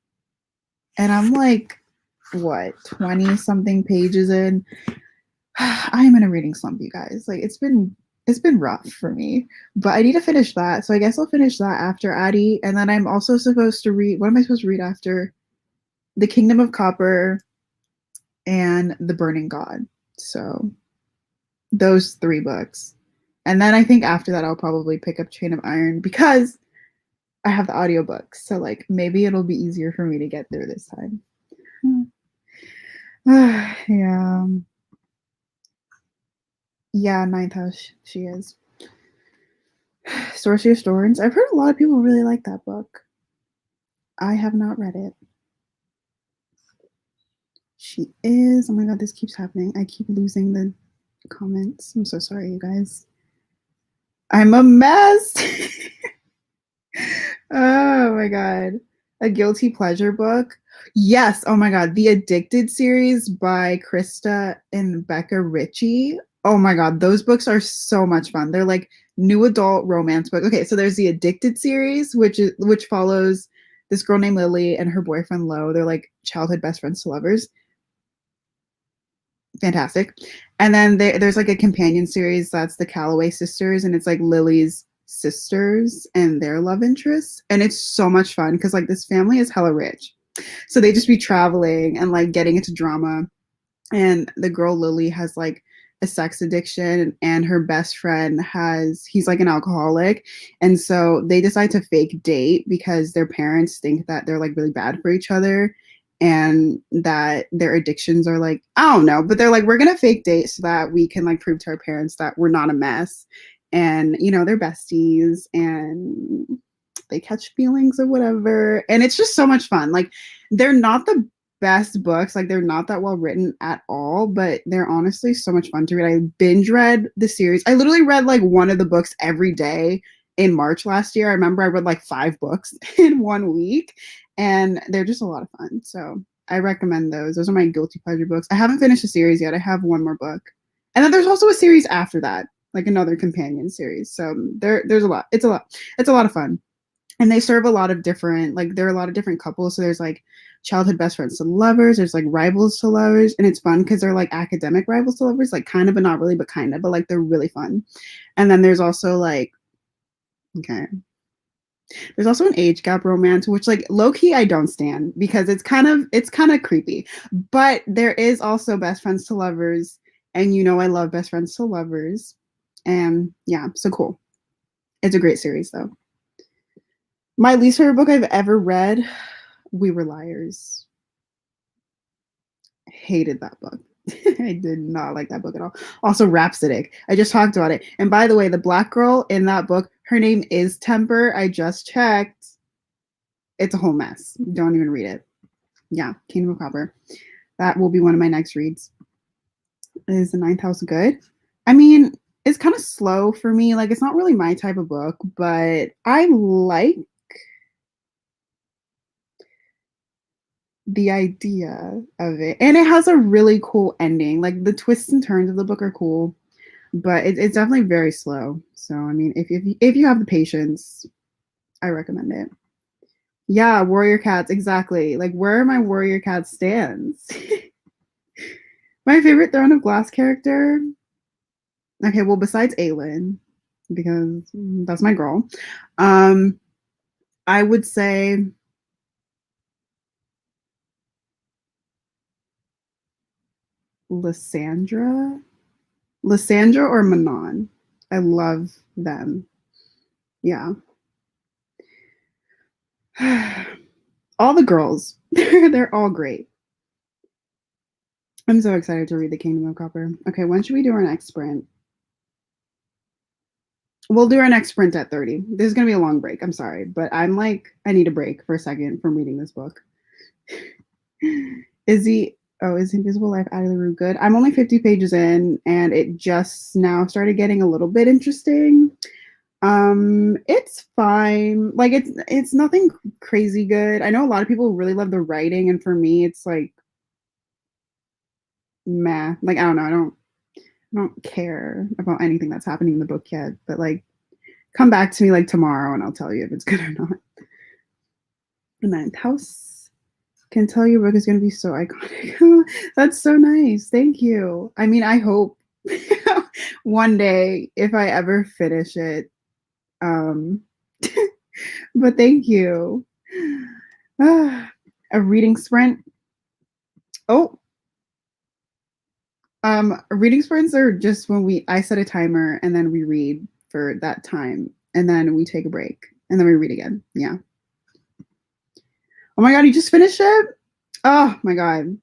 and I'm like, what, 20 something pages in. I am in a reading slump, you guys. Like, it's been rough for me, but I need to finish that. So I guess I'll finish that after Addie. And then I'm also supposed to read, what am I supposed to read after? The Kingdom of Copper and The Burning God. So those 3 books. And then I think after that, I'll probably pick up Chain of Iron because I have the audiobooks. So, like, maybe it'll be easier for me to get through this time. Yeah. Yeah, Ninth House, she is. Sorcery of Thorns. I've heard a lot of people really like that book. I have not read it. She is. Oh my god, this keeps happening. I keep losing the comments. I'm so sorry, you guys. I'm a mess. Oh my god. A guilty pleasure book. Yes. Oh my god. The Addicted series by Krista and Becca Ritchie. Oh my god. Those books are so much fun. They're like new adult romance book. Okay, so there's the Addicted series, which follows this girl named Lily and her boyfriend Lo. They're like childhood best friends to lovers. Fantastic. And then there's like a companion series that's the Calloway sisters, and it's like Lily's sisters and their love interests. And it's so much fun because like this family is hella rich. So they just be traveling and like getting into drama. And the girl Lily has like a sex addiction and her best friend he's like an alcoholic, and so they decide to fake date because their parents think that they're like really bad for each other and that their addictions are like, I don't know, but they're like, we're gonna fake date so that we can like prove to our parents that we're not a mess. And they're besties and they catch feelings or whatever, and it's just so much fun. Like, they're not the best books, like they're not that well written at all, but they're honestly so much fun to read. I binge read the series. I literally read like one of the books every day in March last year. I remember I read like 5 books in one week, and they're just a lot of fun. So I recommend those are my guilty pleasure books. I haven't finished the series yet. I have one more book, and then there's also a series after that, like another companion series. So there's a lot. It's a lot of fun. And they serve a lot of different, like, there are a lot of different couples. So there's like childhood best friends to lovers, there's like rivals to lovers, and it's fun because they're like academic rivals to lovers, like kind of, but not really, but kind of, but like they're really fun. And then there's also like, okay, there's also an age gap romance, which like low key I don't stand because it's kind of creepy. But there is also best friends to lovers, and I love best friends to lovers, and yeah, so cool. It's a great series though. My least favorite book I've ever read, We Were Liars. Hated that book. I did not like that book at all. Also, Rhapsodic. I just talked about it. And by the way, the black girl in that book, her name is Temper. I just checked. It's a whole mess. Don't even read it. Yeah, Kingdom of Copper. That will be one of my next reads. Is the Ninth House good? I mean, it's kind of slow for me. Like, it's not really my type of book, but I like the idea of it, and it has a really cool ending. Like, the twists and turns of the book are cool, but it's definitely very slow. So I mean, if you have the patience, I recommend it. Yeah, warrior cats, exactly. Like, where are my warrior cat stands? My favorite Throne of Glass character. Okay, well, besides Aelin, because that's my girl, um, I would say Lysandra. Lysandra or Manon. I love them. Yeah. All the girls. They're all great. I'm so excited to read The Kingdom of Copper. Okay, when should we do our next sprint? We'll do our next sprint at 30. This is going to be a long break. I'm sorry, but I'm like, I need a break for a second from reading this book. Is Invisible Life Addie LaRue good? I'm only 50 pages in, and it just now started getting a little bit interesting. It's fine. Like it's nothing crazy good. I know a lot of people really love the writing, and for me, it's like meh. Like I don't know. I don't care about anything that's happening in the book yet. But like, come back to me like tomorrow, and I'll tell you if it's good or not. The Ninth House can tell your book is going to be so iconic. That's so nice. Thank you. I mean, I hope one day if I ever finish it. But thank you. A reading sprint. Oh, reading sprints are just when I set a timer and then we read for that time and then we take a break and then we read again. Yeah. Oh my God, you just finished it? Oh my God.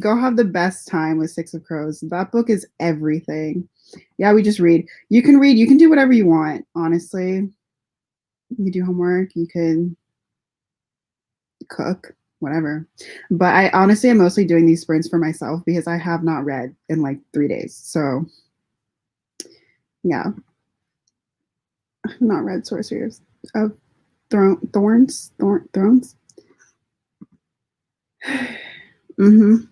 Go have the best time with Six of Crows. That book is everything. Yeah, we just read. You can read, you can do whatever you want, honestly. You do homework, you can cook, whatever. But I honestly am mostly doing these sprints for myself because I have not read in like 3 days. So yeah. I've not read Sorcerers of Thrones.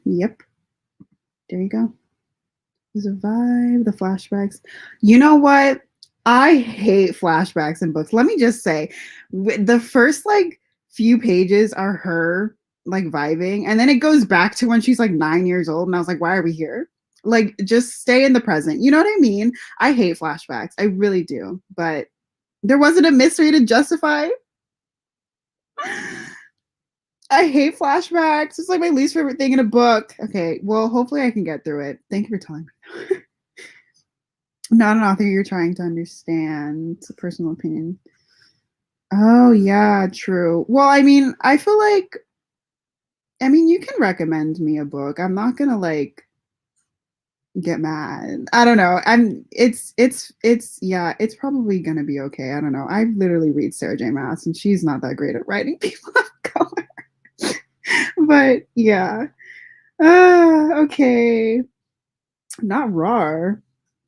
Yep. There you go. There's a vibe, the flashbacks. You know what? I hate flashbacks in books. Let me just say, the first like few pages are her like vibing, and then it goes back to when she's like 9 years old, and I was like, why are we here? Like, just stay in the present. You know what I mean? I hate flashbacks. I really do. But there wasn't a mystery to justify. I hate flashbacks. It's like my least favorite thing in a book. Okay, well, hopefully I can get through it. Thank you for telling me. Not an author you're trying to understand. It's a personal opinion. Oh, yeah, true. Well, I mean, I feel like, you can recommend me a book. I'm not gonna like get mad. I don't know. Yeah, it's probably gonna be okay. I don't know. I literally read Sarah J. Maas and she's not that great at writing people of color. But yeah. Okay. Not raw.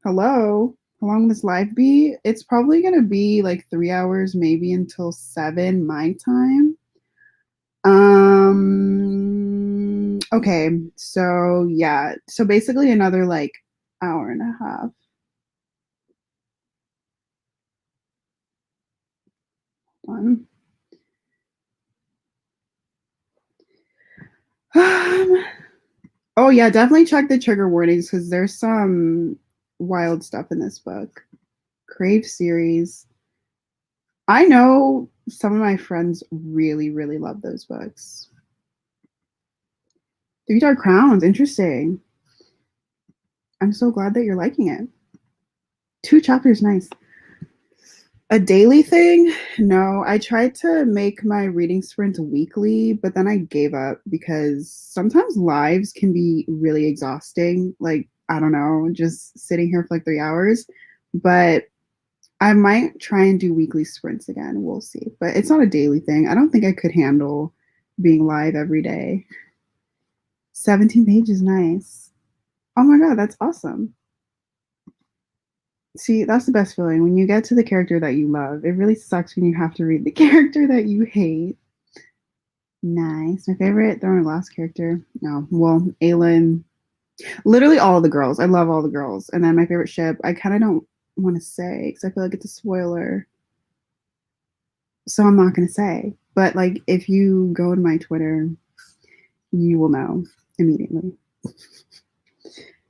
Hello. How long will this live be? It's probably gonna be like 3 hours, maybe until 7 my time. Okay, so yeah. So basically another like hour and a half. One. Oh yeah, definitely check the trigger warnings because there's some wild stuff in this book. Crave series. I know some of my friends really, really love those books. Three Dark Crowns, interesting. I'm so glad that you're liking it. 2 chapters, nice. A daily thing? No, I tried to make my reading sprint weekly, but then I gave up because sometimes lives can be really exhausting. Like, I don't know, just sitting here for like 3 hours. But I might try and do weekly sprints again. We'll see. But it's not a daily thing. I don't think I could handle being live every day. 17 pages, nice. Oh my God, that's awesome. See, that's the best feeling when you get to the character that you love. It really sucks when you have to read the character that you hate. Nice. My favorite Throne of Glass character. No, well, Aelin. Literally all the girls. I love all the girls. And then my favorite ship, I kind of don't want to say because I feel like it's a spoiler. So I'm not going to say. But like, if you go to my Twitter, you will know immediately.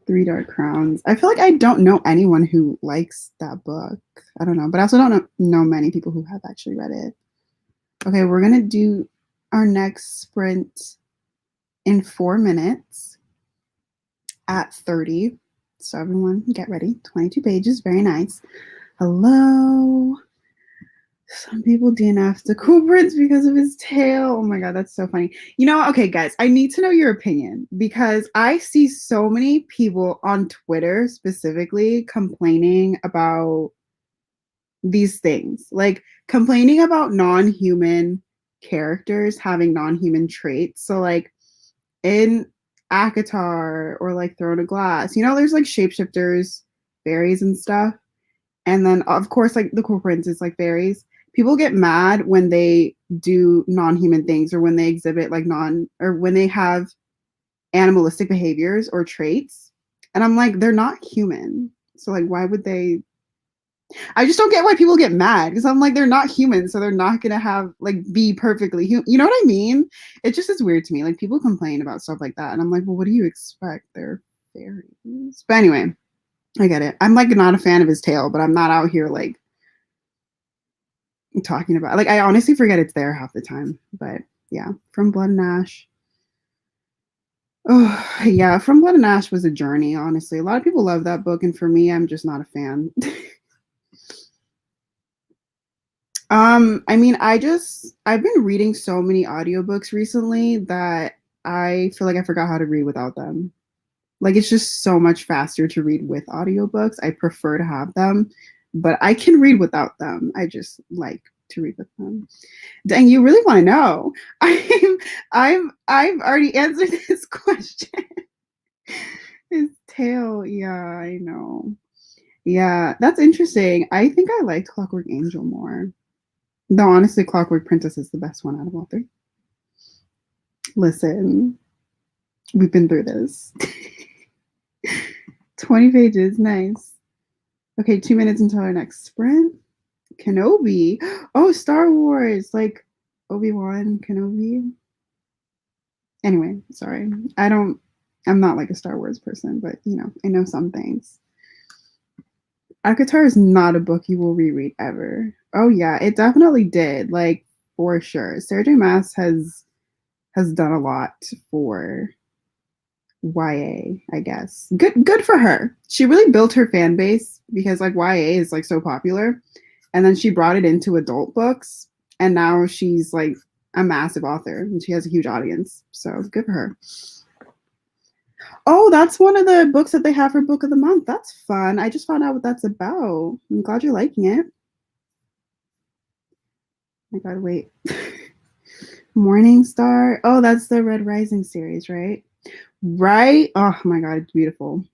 3 Dark Crowns. I feel like I don't know anyone who likes that book. I don't know, but I also don't know many people who have actually read it. Okay, we're gonna do our next sprint in 4 minutes. at 30. So everyone get ready. 22 pages, very nice. Hello. Some people DNF the Cool Prince because of his tail. Oh my god, that's so funny. You know, okay, guys, I need to know your opinion because I see so many people on Twitter specifically complaining about these things, like complaining about non-human characters having non-human traits. So, like in Akatar or like Throne of Glass, you know, there's like shapeshifters, fairies, and stuff. And then, of course, like the Cool Prince is like fairies. People get mad when they do non-human things or when they exhibit like or when they have animalistic behaviors or traits. And I'm like, they're not human. So like why would they I just don't get why people get mad because I'm like they're not human, so they're not gonna have like be perfectly human. You know what I mean? It just is weird to me. Like people complain about stuff like that, and I'm like, well, what do you expect? They're fairies. But anyway, I get it. I'm like not a fan of his tail, but I'm not out here like talking about. Like I honestly forget it's there half the time. But yeah, From Blood and Ash. Oh yeah, From Blood and Ash was a journey. Honestly, a lot of people love that book, and for me, I'm just not a fan. I mean, I've been reading so many audiobooks recently that I feel like I forgot how to read without them. Like it's just so much faster to read with audiobooks. I prefer to have them, but I can read without them. I just like to read with them. Dang, you really want to know? I've already answered this question. His tail, yeah, I know. Yeah, that's interesting. I think I liked Clockwork Angel more. Though honestly, Clockwork Princess is the best one out of all three. Listen, we've been through this. 20 pages, nice. Okay, 2 minutes until our next sprint. Kenobi. Oh, Star Wars, like Obi-Wan Kenobi. Anyway, sorry. I'm not like a Star Wars person, but you know, I know some things. Akatar is not a book you will reread ever. Oh yeah, it definitely did. Like for sure. Sarah J. Maas has done a lot for YA, I guess. Good for her. She really built her fan base because like YA is like so popular. And then she brought it into adult books and now she's like a massive author and she has a huge audience. So good for her. Oh, that's one of the books that they have for Book of the Month. That's fun. I just found out what that's about. I'm glad you're liking it. I gotta wait. Morning Star. Oh, that's the Red Rising series, right? Right? Oh my god, it's beautiful.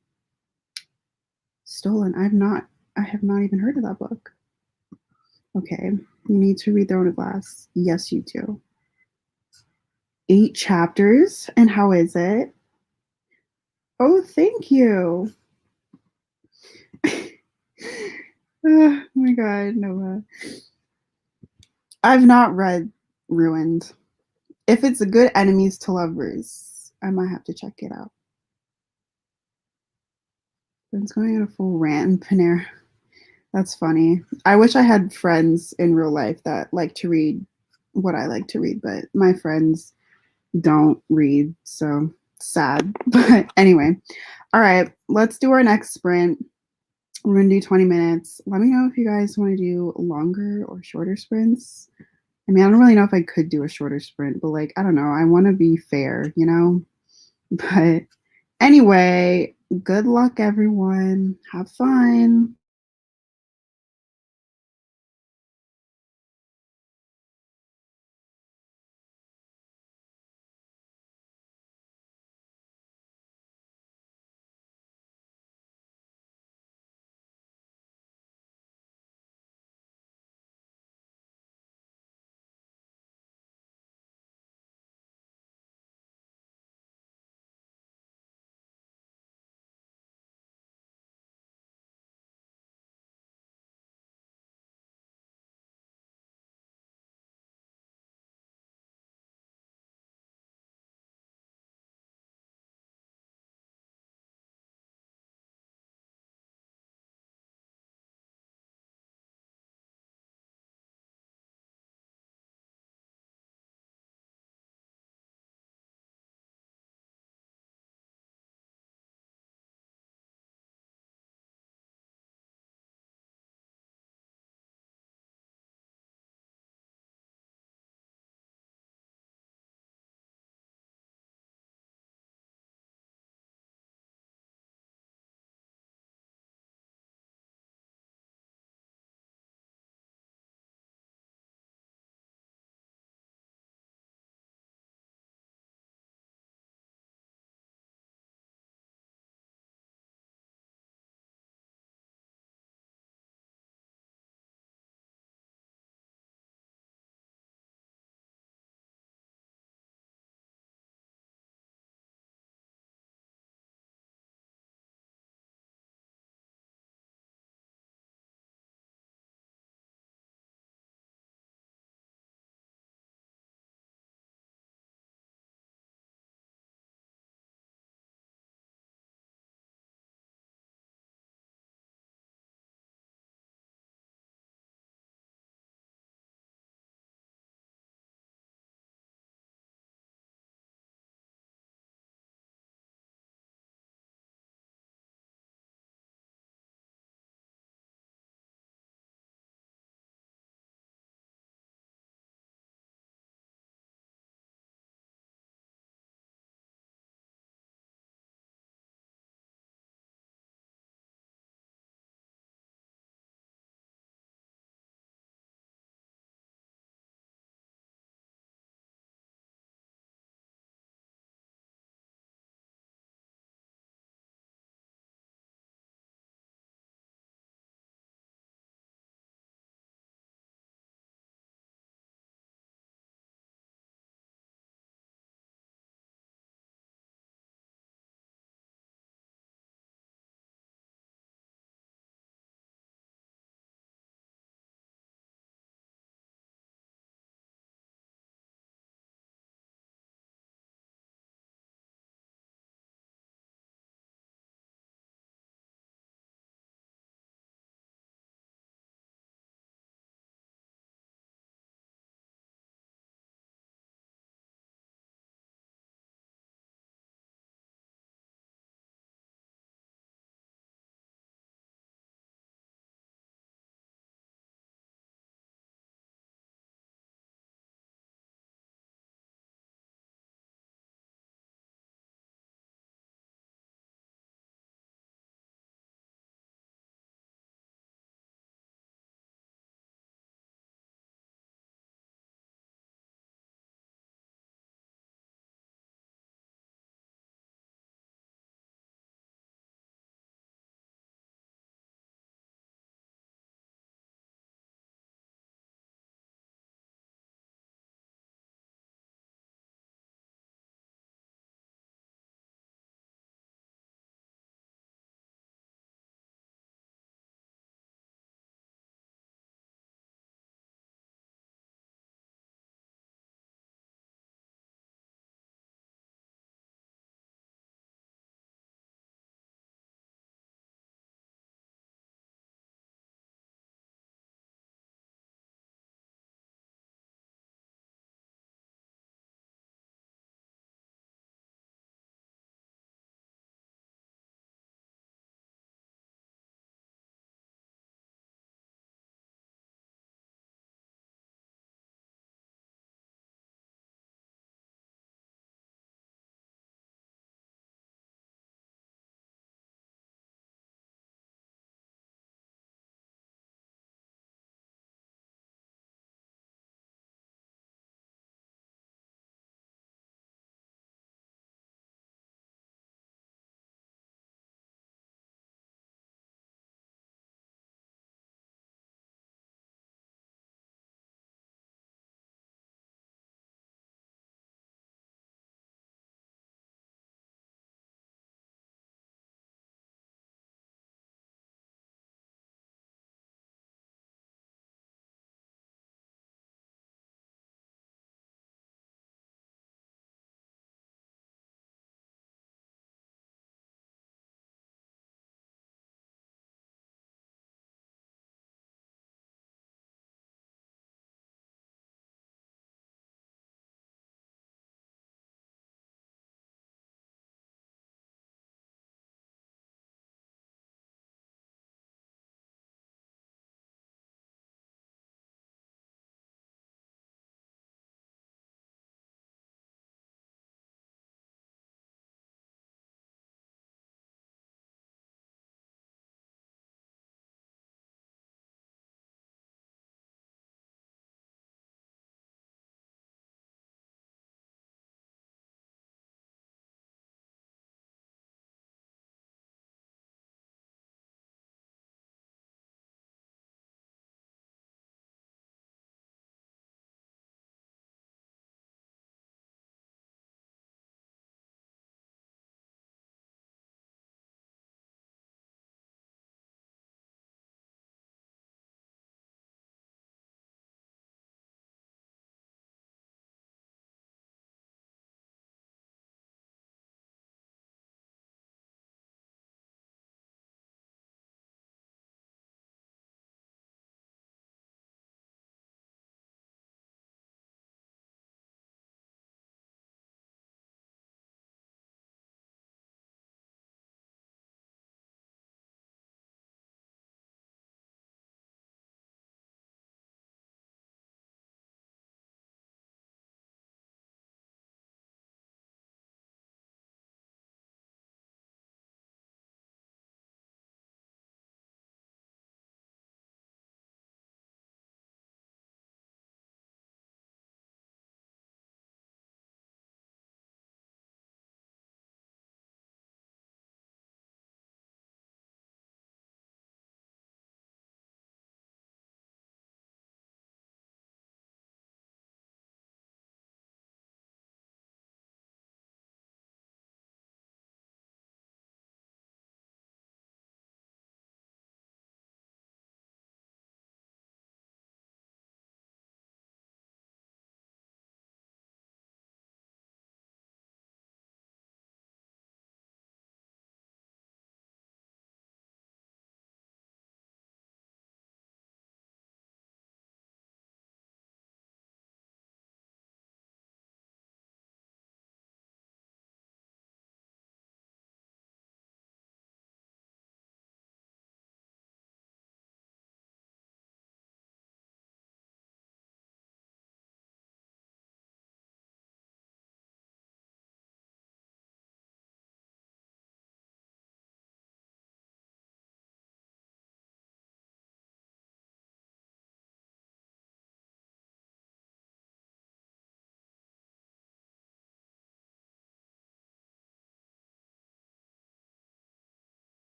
Stolen. I have not even heard of that book. Okay. You need to read Throne of Glass. Yes, you do. 8 chapters. And how is it? Oh, thank you. Oh my god, Nova. I've not read Ruined. If it's a good enemies to lovers, I might have to check it out. It's going on a full rant in Panera. That's funny. I wish I had friends in real life that like to read what I like to read, but my friends don't read, so sad. But anyway, all right, let's do our next sprint. We're gonna do 20 minutes. Let me know if you guys want to do longer or shorter sprints. I mean, I don't really know if I could do a shorter sprint, but like, I don't know. I want to be fair, you know? But anyway, good luck, everyone. Have fun.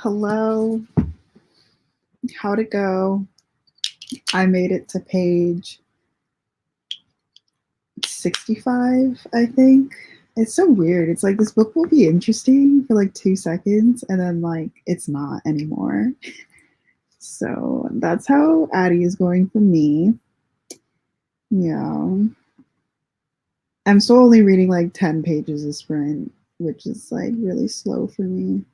Hello. How'd it go? I made it to page 65, I think. It's so weird. It's like this book will be interesting for like 2 seconds and then like it's not anymore. So that's how Addie is going for me. Yeah. I'm still only reading like 10 pages a sprint, which is like really slow for me.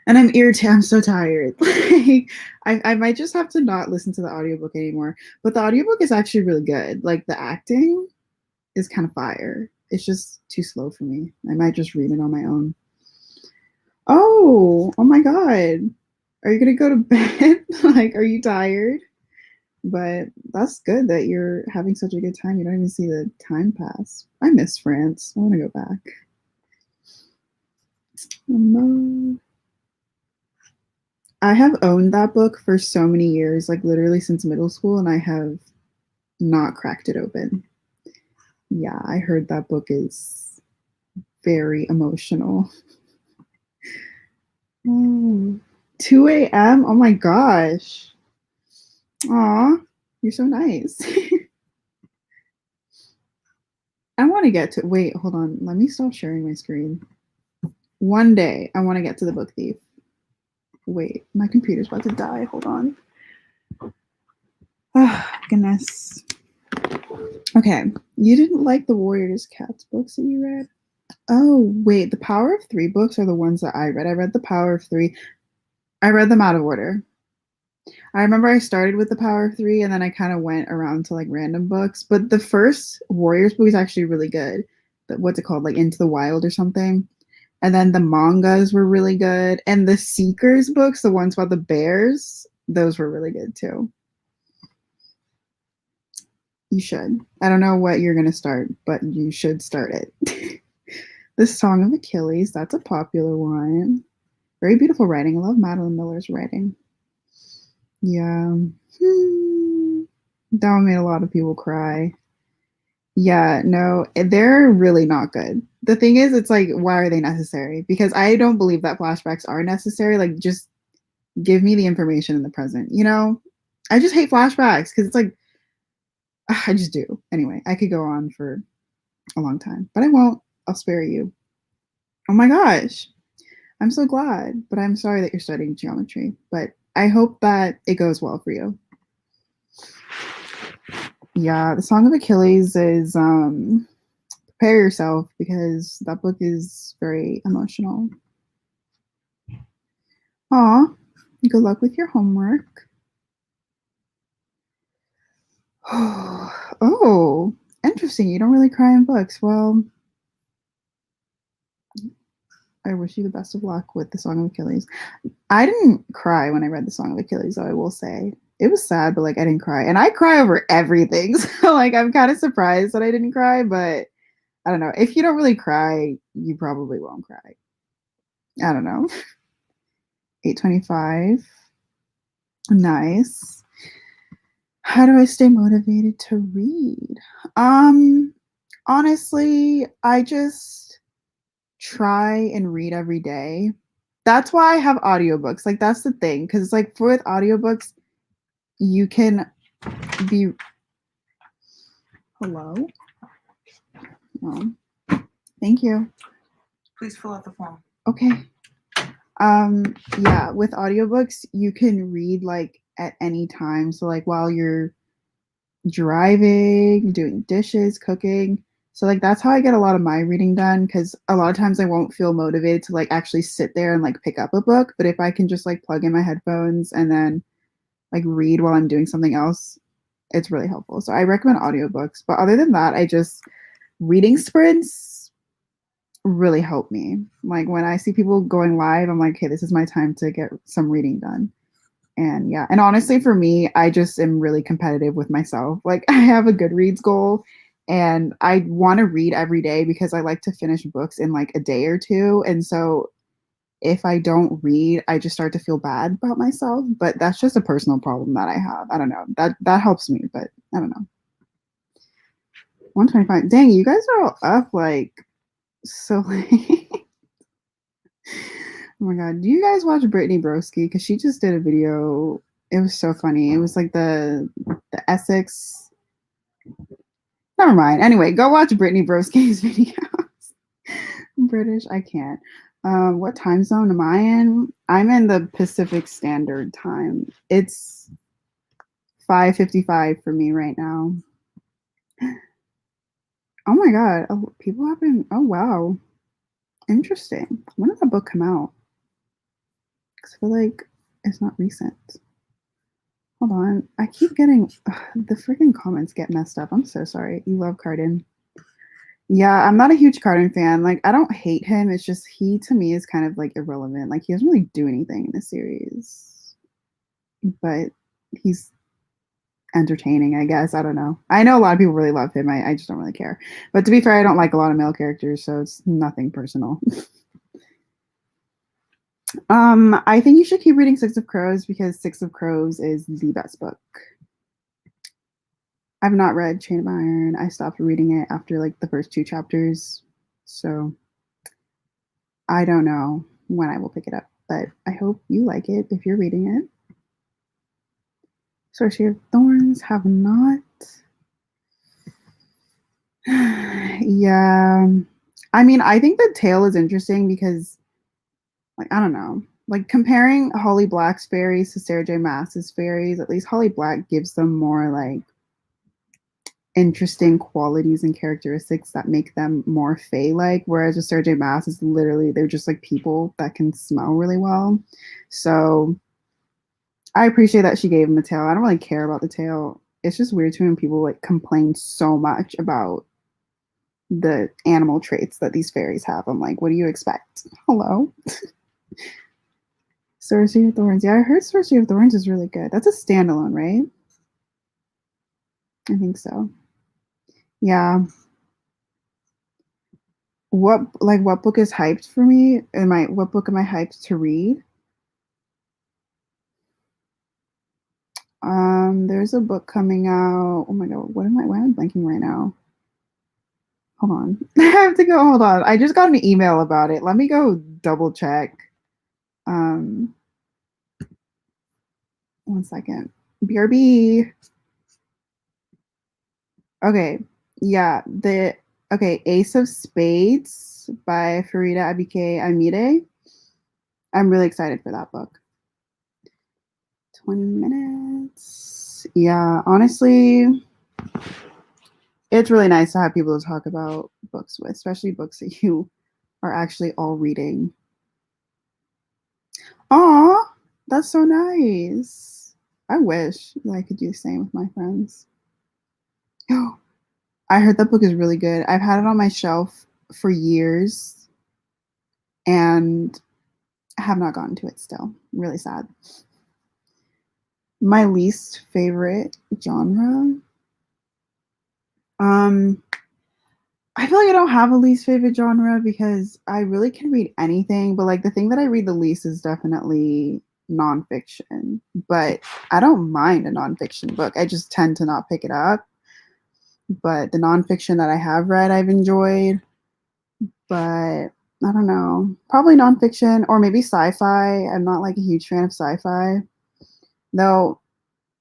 And I'm irritated. I'm so tired. Like, I might just have to not listen to the audiobook anymore. But the audiobook is actually really good. Like the acting is kind of fire. It's just too slow for me. I might just read it on my own. Oh my God. Are you gonna go to bed? Like, are you tired? But that's good that you're having such a good time. You don't even see the time pass. I miss France. I want to go back. Oh, no. I have owned that book for so many years, like literally since middle school, and I have not cracked it open. Yeah, I heard that book is very emotional. Oh, 2 a.m. Oh my gosh. Aw, you're so nice. I want to get to, wait, hold on. Let me stop sharing my screen. One day, I want to get to the book thief. Wait, my computer's about to die. Hold on. Oh, goodness. Okay, you didn't like the Warriors Cats books that you read? Oh, wait, the Power of Three books are the ones that I read. I read the Power of Three. I read them out of order. I remember I started with the Power of Three and then I kind of went around to like random books. But the first Warriors book is actually really good. What's it called? Like Into the Wild or something. And then the mangas were really good. And the Seekers books, the ones about the bears, those were really good too. You should. I don't know what you're going to start, but you should start it. The Song of Achilles, that's a popular one. Very beautiful writing. I love Madeline Miller's writing. Yeah. That one made a lot of people cry. Yeah, no, they're really not good. The thing is, it's like, why are they necessary? Because I don't believe that flashbacks are necessary. Like, just give me the information in the present. You know, I just hate flashbacks because it's like, I just do. Anyway, I could go on for a long time, but I won't. I'll spare you. Oh my gosh. I'm so glad, but I'm sorry that you're studying geometry. But I hope that it goes well for you. Yeah, the Song of Achilles is prepare yourself because that book is very emotional. Aw, good luck with your homework. Oh, interesting. You don't really cry in books. Well, I wish you the best of luck with the Song of Achilles. I didn't cry when I read the Song of Achilles, though, I will say. It was sad, but like I didn't cry. And I cry over everything. So like I'm kind of surprised that I didn't cry, but I don't know. If you don't really cry, you probably won't cry. I don't know. 8:25. Nice. How do I stay motivated to read? Um Honestly, I just try and read every day. That's why I have audiobooks. Like that's the thing cuz it's like with audiobooks you can be hello. Oh, thank you. Please fill out the form. Okay. Yeah, with audiobooks you can read like at any time. So like while you're driving, doing dishes, cooking. So like that's how I get a lot of my reading done because a lot of times I won't feel motivated to like actually sit there and like pick up a book. But if I can just like plug in my headphones and then like read while I'm doing something else, it's really helpful. So I recommend audiobooks. But other than that, I just reading sprints really help me. Like when I see people going live, I'm like, okay, this is my time to get some reading done. And yeah, and honestly, for me, I just am really competitive with myself. Like, I have a Goodreads goal and I want to read every day because I like to finish books in like a day or two. And so if I don't read, I just start to feel bad about myself. But that's just a personal problem that I have. I don't know. That helps me, but I don't know. 125. Dang, you guys are all up like so late. Oh my god, do you guys watch Brittany Broski? Because she just did a video. It was so funny. It was like the Essex. Never mind. Anyway, go watch Brittany Broski's videos. British, I can't. What time zone am I in? I'm in the Pacific Standard Time. It's 5:55 for me right now. Oh my god, oh, people have been. Oh wow, interesting. When did that book come out? Because I feel like it's not recent. Hold on, I keep getting the freaking comments get messed up. I'm so sorry. You love Cardin. Yeah, I'm not a huge Cardin fan. Like, I don't hate him. It's just he to me is kind of like irrelevant. Like, he doesn't really do anything in the series, but he's entertaining, I guess. I don't know. I know a lot of people really love him. I just don't really care. But to be fair, I don't like a lot of male characters, so it's nothing personal. I think you should keep reading Six of Crows because Six of Crows is the best book. I've not read Chain of Iron. I stopped reading it after like the first two chapters. So I don't know when I will pick it up, but I hope you like it if you're reading it. Sorcery of Thorns have not. Yeah. I mean, I think the tale is interesting because, like, I don't know. Like, comparing Holly Black's fairies to Sarah J. Maas's fairies, at least Holly Black gives them more, like, interesting qualities and characteristics that make them more fae-like, whereas with Sarah J. Maas is literally, they're just, like, people that can smell really well. So, I appreciate that she gave him a tail. I don't really care about the tail. It's just weird to me when people, like, complain so much about the animal traits that these fairies have. I'm like, what do you expect? Hello? Sorcery of Thorns. Yeah, I heard Sorcery of Thorns is really good. That's a standalone, right? I think so. Yeah. What book is hyped for me? What book am I hyped to read? There's a book coming out. Oh my god, why am I blanking right now? Hold on. I have to go. Hold on. I just got an email about it. Let me go double check. Um, one second. BRB. Okay. Yeah. Ace of Spades by Farida Abike Amide. I'm really excited for that book. 20 minutes. Yeah, honestly, it's really nice to have people to talk about books with, especially books that you are actually all reading. Aw, that's so nice. I wish that I could do the same with my friends. Oh, I heard that book is really good. I've had it on my shelf for years and I have not gotten to it still. Really sad. My least favorite genre. I feel like I don't have a least favorite genre because I really can read anything, but like the thing that I read the least is definitely nonfiction. But I don't mind a nonfiction book. I just tend to not pick it up. But the nonfiction that I have read, I've enjoyed. But I don't know. Probably nonfiction or maybe sci-fi. I'm not like a huge fan of sci-fi. Though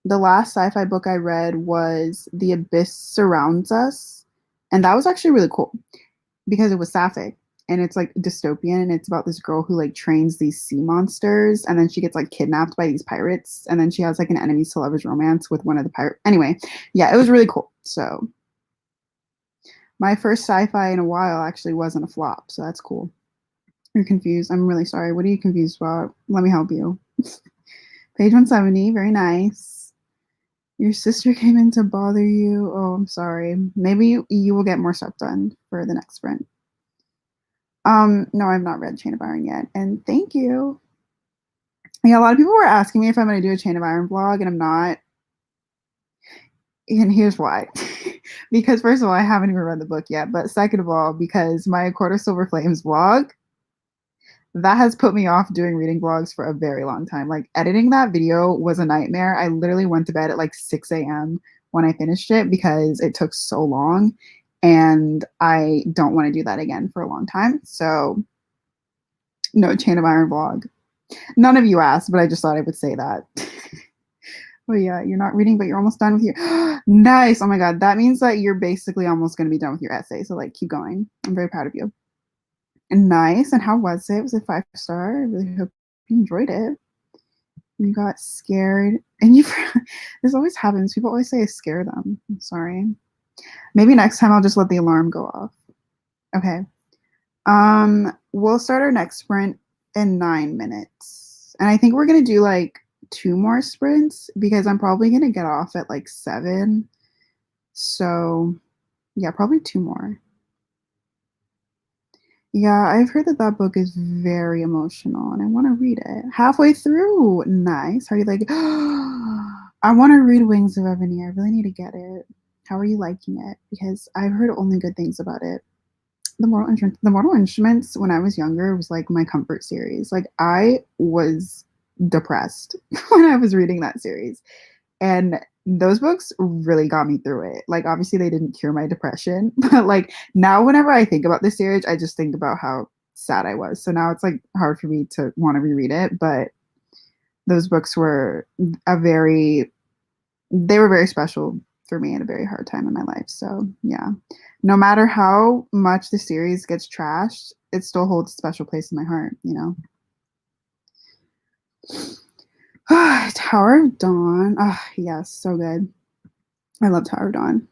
the last sci-fi book I read was The Abyss Surrounds Us. And that was actually really cool because it was sapphic and it's like dystopian and it's about this girl who like trains these sea monsters and then she gets like kidnapped by these pirates and then she has like an enemies to lovers romance with one of the pirates. Anyway, yeah, it was really cool. So my first sci-fi in a while actually wasn't a flop, so that's cool. You're confused. I'm really sorry. What are you confused about? Let me help you. Page 170, very nice. Your sister came in to bother you. Oh, I'm sorry. Maybe you will get more stuff done for the next sprint. No, I've not read Chain of Iron yet. And thank you. Yeah, a lot of people were asking me if I'm going to do a Chain of Iron vlog, and I'm not. And here's why. Because first of all, I haven't even read the book yet. But second of all, because my Quarter Silver Flames vlog, that has put me off doing reading vlogs for a very long time. Like editing that video was a nightmare. I literally went to bed at like 6 a.m. when I finished it because it took so long. And I don't want to do that again for a long time. So No, Chain of Iron vlog. None of you asked, but I just thought I would say that. Oh yeah, you're not reading, but you're almost done with your nice. Oh my god, that means that you're basically almost going to be done with your essay. So like, keep going. I'm very proud of you. And nice. And how was it? Was it 5-star? I really hope you enjoyed it. You got scared, and you. This always happens. People always say I scare them. I'm sorry. Maybe next time I'll just let the alarm go off. Okay. We'll start our next sprint in 9 minutes, and I think we're gonna do like 2 more sprints because I'm probably gonna get off at like 7. So yeah, probably 2 more. Yeah, I've heard that that book is very emotional and I want to read it. Halfway through. Nice. Are you like, I want to read Wings of Ebony. I really need to get it. How are you liking it? Because I've heard only good things about it. The Mortal Instruments, when I was younger, was like my comfort series. Like, I was depressed when I was reading that series. And those books really got me through it. Like, obviously, they didn't cure my depression, but like now, whenever I think about this series, I just think about how sad I was. So now it's like hard for me to want to reread it. But those books were they were very special for me at a very hard time in my life. So yeah, no matter how much the series gets trashed, it still holds a special place in my heart, you know? Tower of Dawn. Oh, yes, so good. I love Tower of Dawn.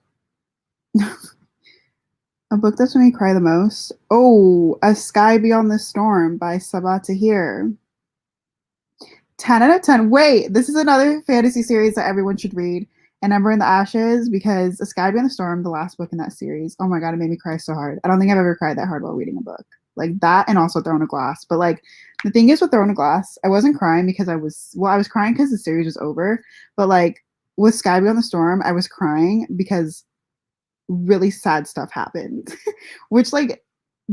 A book that's made me cry the most. Oh, A Sky Beyond the Storm by Sabaa Tahir. 10 out of 10. Wait, this is another fantasy series that everyone should read. And Ember in the Ashes, because A Sky Beyond the Storm, the last book in that series. Oh my god, it made me cry so hard. I don't think I've ever cried that hard while reading a book. Like that, and also Throne of Glass. But like the thing is with Throne of Glass, I wasn't crying because I was crying because the series was over. But like with Sky Beyond the Storm, I was crying because really sad stuff happened, which like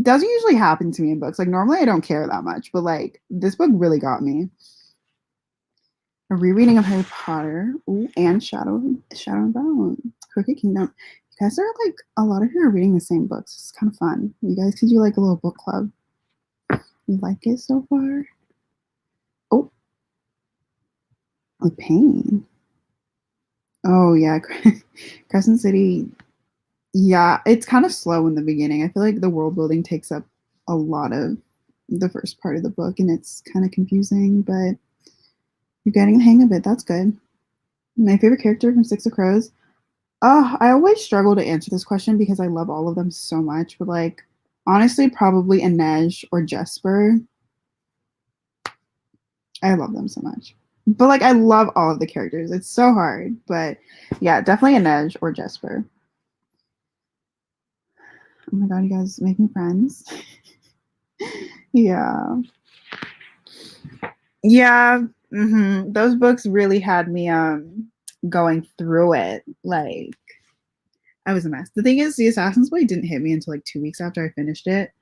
doesn't usually happen to me in books. Like normally I don't care that much, but like this book really got me. A rereading of Harry Potter, ooh, and Shadow and Bone, Crooked Kingdom. You guys are like a lot of you are reading the same books. It's kind of fun. You guys could do like a little book club. You like it so far? Oh, like Pain. Oh yeah, Crescent City. Yeah, it's kind of slow in the beginning. I feel like the world building takes up a lot of the first part of the book, and it's kind of confusing, but you're getting the hang of it. That's good. My favorite character from Six of Crows. I always struggle to answer this question because I love all of them so much, but like honestly, probably Inej or Jesper. I love them so much. But like I love all of the characters. It's so hard. But yeah, definitely Inej or Jesper. Oh my god, you guys making friends. Yeah. Yeah. Those books really had me going through it. Like I was a mess. The thing is, the Assassin's Blade didn't hit me until like 2 weeks after I finished it.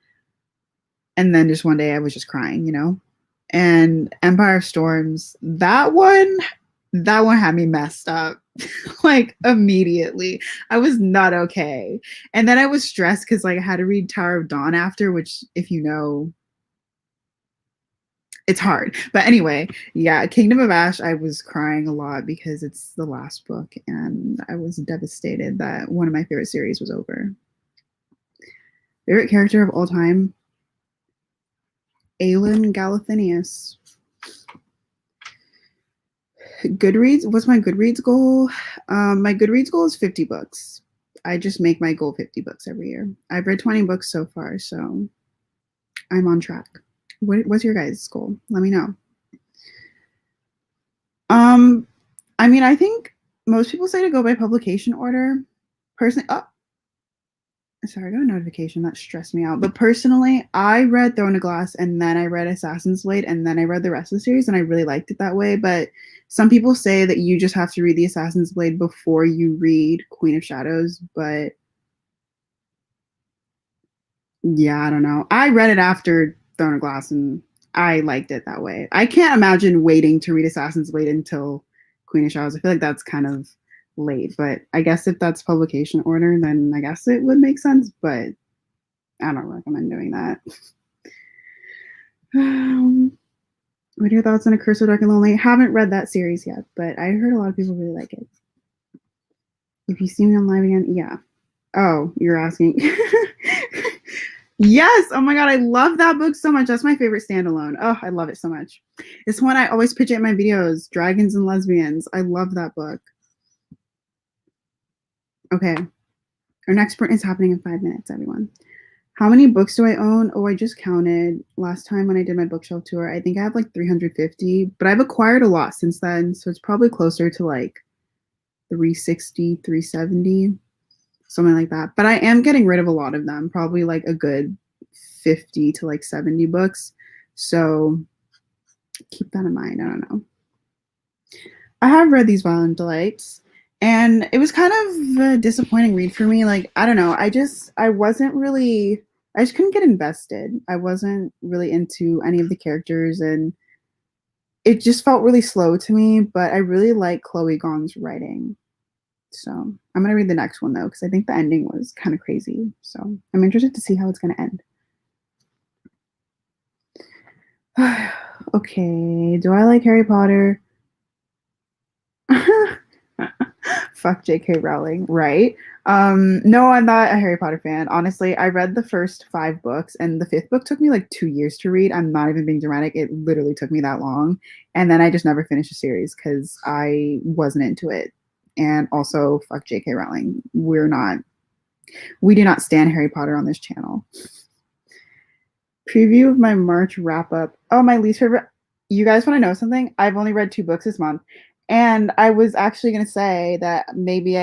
And then just one day I was just crying, you know? And Empire of Storms, that one had me messed up like immediately. I was not okay. And then I was stressed because like I had to read Tower of Dawn after, which if you know, it's hard. But anyway, yeah, Kingdom of Ash, I was crying a lot because it's the last book and I was devastated that one of my favorite series was over. Favorite character of all time? Aelin Galathinius. Goodreads. What's my Goodreads goal? My Goodreads goal is 50 books. I just make my goal 50 books every year. I've read 20 books so far, so I'm on track. What's your guys' goal? Let me know. I mean, I think most people say to go by publication order. Personally, oh, sorry, I got a notification that stressed me out. But personally, I read Throne of Glass and then I read Assassin's Blade and then I read the rest of the series and I really liked it that way. But some people say that you just have to read the Assassin's Blade before you read Queen of Shadows. But yeah, I don't know. I read it after Throne of Glass and I liked it that way. I can't imagine waiting to read Assassin's Blade until Queen of Shadows. I feel like that's kind of late. But I guess if that's publication order, then I guess it would make sense. But I don't recommend doing that. What are your thoughts on A Curse of Dark and Lonely? Haven't read that series yet, but I heard a lot of people really like it. If you see me on live again, yeah. Oh, you're asking. Yes. Oh my God. I love that book so much. That's my favorite standalone. Oh, I love it so much. It's one I always pitch it in my videos, Dragons and Lesbians. I love that book. Okay. Our next sprint is happening in 5 minutes, everyone. How many books do I own? Oh, I just counted last time when I did my bookshelf tour. I think I have like 350, but I've acquired a lot since then. So it's probably closer to like 360, 370, something like that. But I am getting rid of a lot of them, probably like a good 50 to like 70 books. So keep that in mind. I don't know. I have read these Violent Delights, and it was kind of a disappointing read for me. Like, I don't know. I just couldn't get invested. I wasn't really into any of the characters, and it just felt really slow to me. But I really like Chloe Gong's writing. So I'm going to read the next one, though, because I think the ending was kind of crazy. So I'm interested to see how it's going to end. Okay. Do I like Harry Potter? Fuck J.K. Rowling, right? No, I'm not a Harry Potter fan. Honestly, I read the first 5 books, and the 5th book took me like 2 years to read. I'm not even being dramatic. It literally took me that long. And then I just never finished the series because I wasn't into it. And also, fuck J.K. Rowling. We do not stand Harry Potter on this channel. Preview of my March wrap up. Oh, my least favorite. You guys want to know something? I've only read 2 books this month. And I was actually going to say that maybe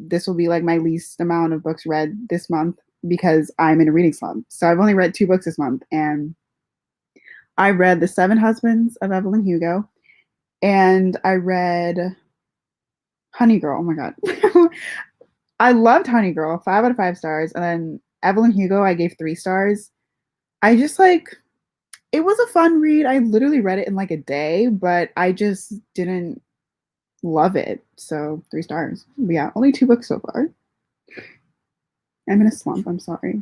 this will be like my least amount of books read this month because I'm in a reading slump. So I've only read 2 books this month. And I read The 7 Husbands of Evelyn Hugo. And I read Honey Girl. Oh my God. I loved Honey Girl, 5 out of 5 stars. And then Evelyn Hugo, I gave 3 stars. I just it was a fun read. I literally read it in like a day, but I just didn't love it. So 3 stars. But yeah, only 2 books so far. I'm in a slump. I'm sorry.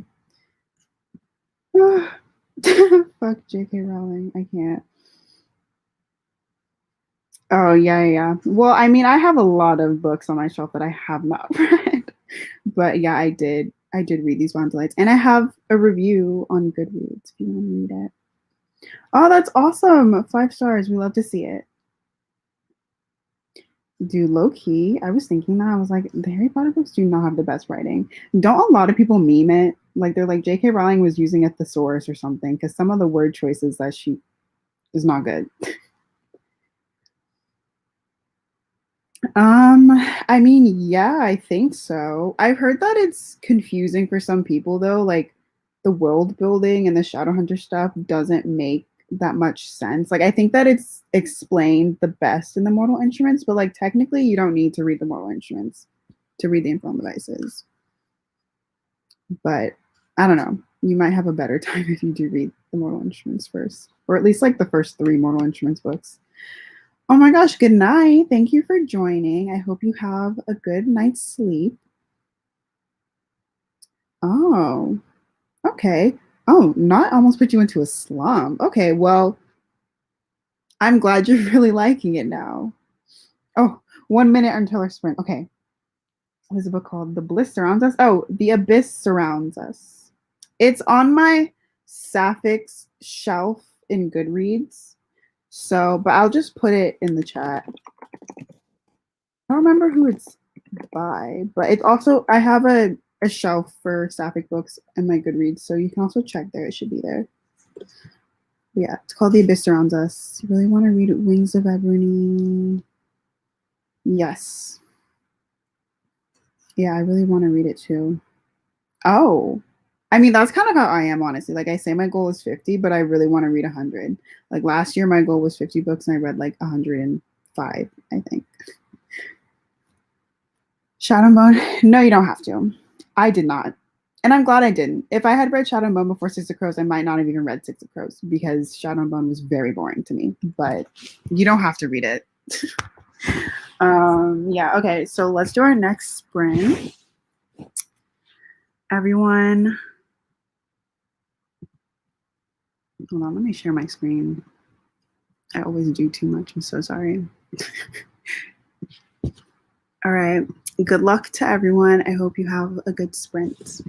Fuck J.K. Rowling. I can't. Oh, yeah. Well, I mean, I have a lot of books on my shelf that I have not read. But yeah, I did read these Violent Delights. And I have a review on Goodreads if you want to read it. Oh, that's awesome. 5 stars. We love to see it. Dude, low key, I was thinking that. I was like, the Harry Potter books do not have the best writing. Don't a lot of people meme it? Like, they're like, J.K. Rowling was using a thesaurus or something, because some of the word choices that she is not good. I mean, yeah, I think so. I've heard that it's confusing for some people, though. Like, the world building and the Shadowhunter stuff doesn't make that much sense. Like, I think that it's explained the best in the Mortal Instruments, but like technically you don't need to read the Mortal Instruments to read the Infernal Devices. But I don't know. You might have a better time if you do read the Mortal Instruments first, or at least like the first 3 Mortal Instruments books. Oh my gosh, good night. Thank you for joining. I hope you have a good night's sleep. Oh, okay. Oh, not almost put you into a slump. Okay, well, I'm glad you're really liking it now. Oh, 1 minute until our sprint. Okay. What is the book called? The Bliss Surrounds Us? Oh, The Abyss Surrounds Us. It's on my Sapphics shelf in Goodreads. So, but I'll just put it in the chat. I don't remember who it's by, but it's also, I have a shelf for Sapphic books in my Goodreads, so you can also check there. It should be there. Yeah, it's called The Abyss Surrounds Us. You really want to read it? Wings of Ebony. Yes. Yeah, I really want to read it too. Oh, I mean, that's kind of how I am, honestly. Like, I say my goal is 50, but I really want to read 100. Like, last year, my goal was 50 books, and I read like 105, I think. Shadow and Bone? No, you don't have to. I did not. And I'm glad I didn't. If I had read Shadow and Bone before Six of Crows, I might not have even read Six of Crows because Shadow and Bone was very boring to me. But you don't have to read it. Yeah, okay, so let's do our next sprint. Everyone, Hold on, let me share my screen. I always do too much. I'm so sorry. All right. Good luck to everyone. I hope you have a good sprint.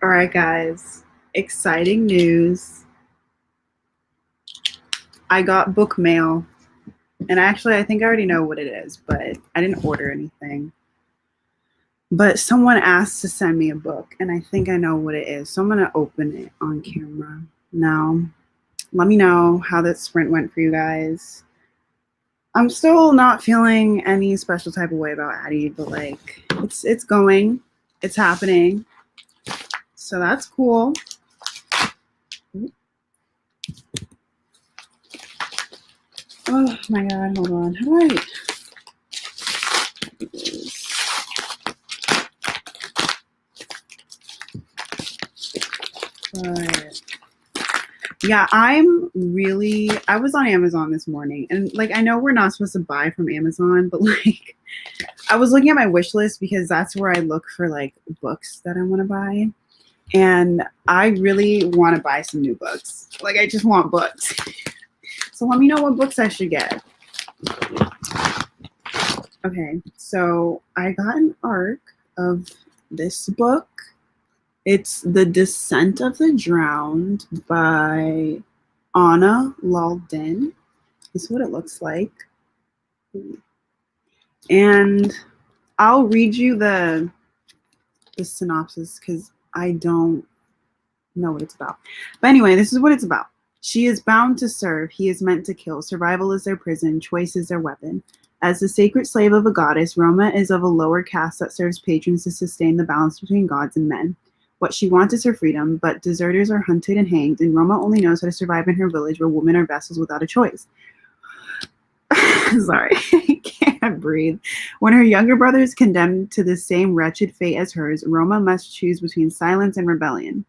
All right, guys. Exciting news. I got book mail. And actually, I think I already know what it is, but I didn't order anything. But someone asked to send me a book, and I think I know what it is. So I'm going to open it on camera. Now, let me know how that sprint went for you guys. I'm still not feeling any special type of way about Addie, but like it's going. It's happening. So that's cool. Oh my god, hold on. How do I do this? But yeah, I was on Amazon this morning, and like I know we're not supposed to buy from Amazon, but like I was looking at my wish list because that's where I look for like books that I want to buy. And I really want to buy some new books. Like I just want books. So let me know what books I should get. Okay, so I got an arc of this book. It's The Descent of the Drowned by Anna Lalden. This is what it looks like. And I'll read you the synopsis because I don't know what it's about. But anyway, this is what it's about. She is bound to serve. He is meant to kill. Survival is their prison. Choice is their weapon. As the sacred slave of a goddess, Roma is of a lower caste that serves patrons to sustain the balance between gods and men. What she wants is her freedom, but deserters are hunted and hanged, and Roma only knows how to survive in her village where women are vessels without a choice. Sorry, I can't breathe. When her younger brother is condemned to the same wretched fate as hers, Roma must choose between silence and rebellion.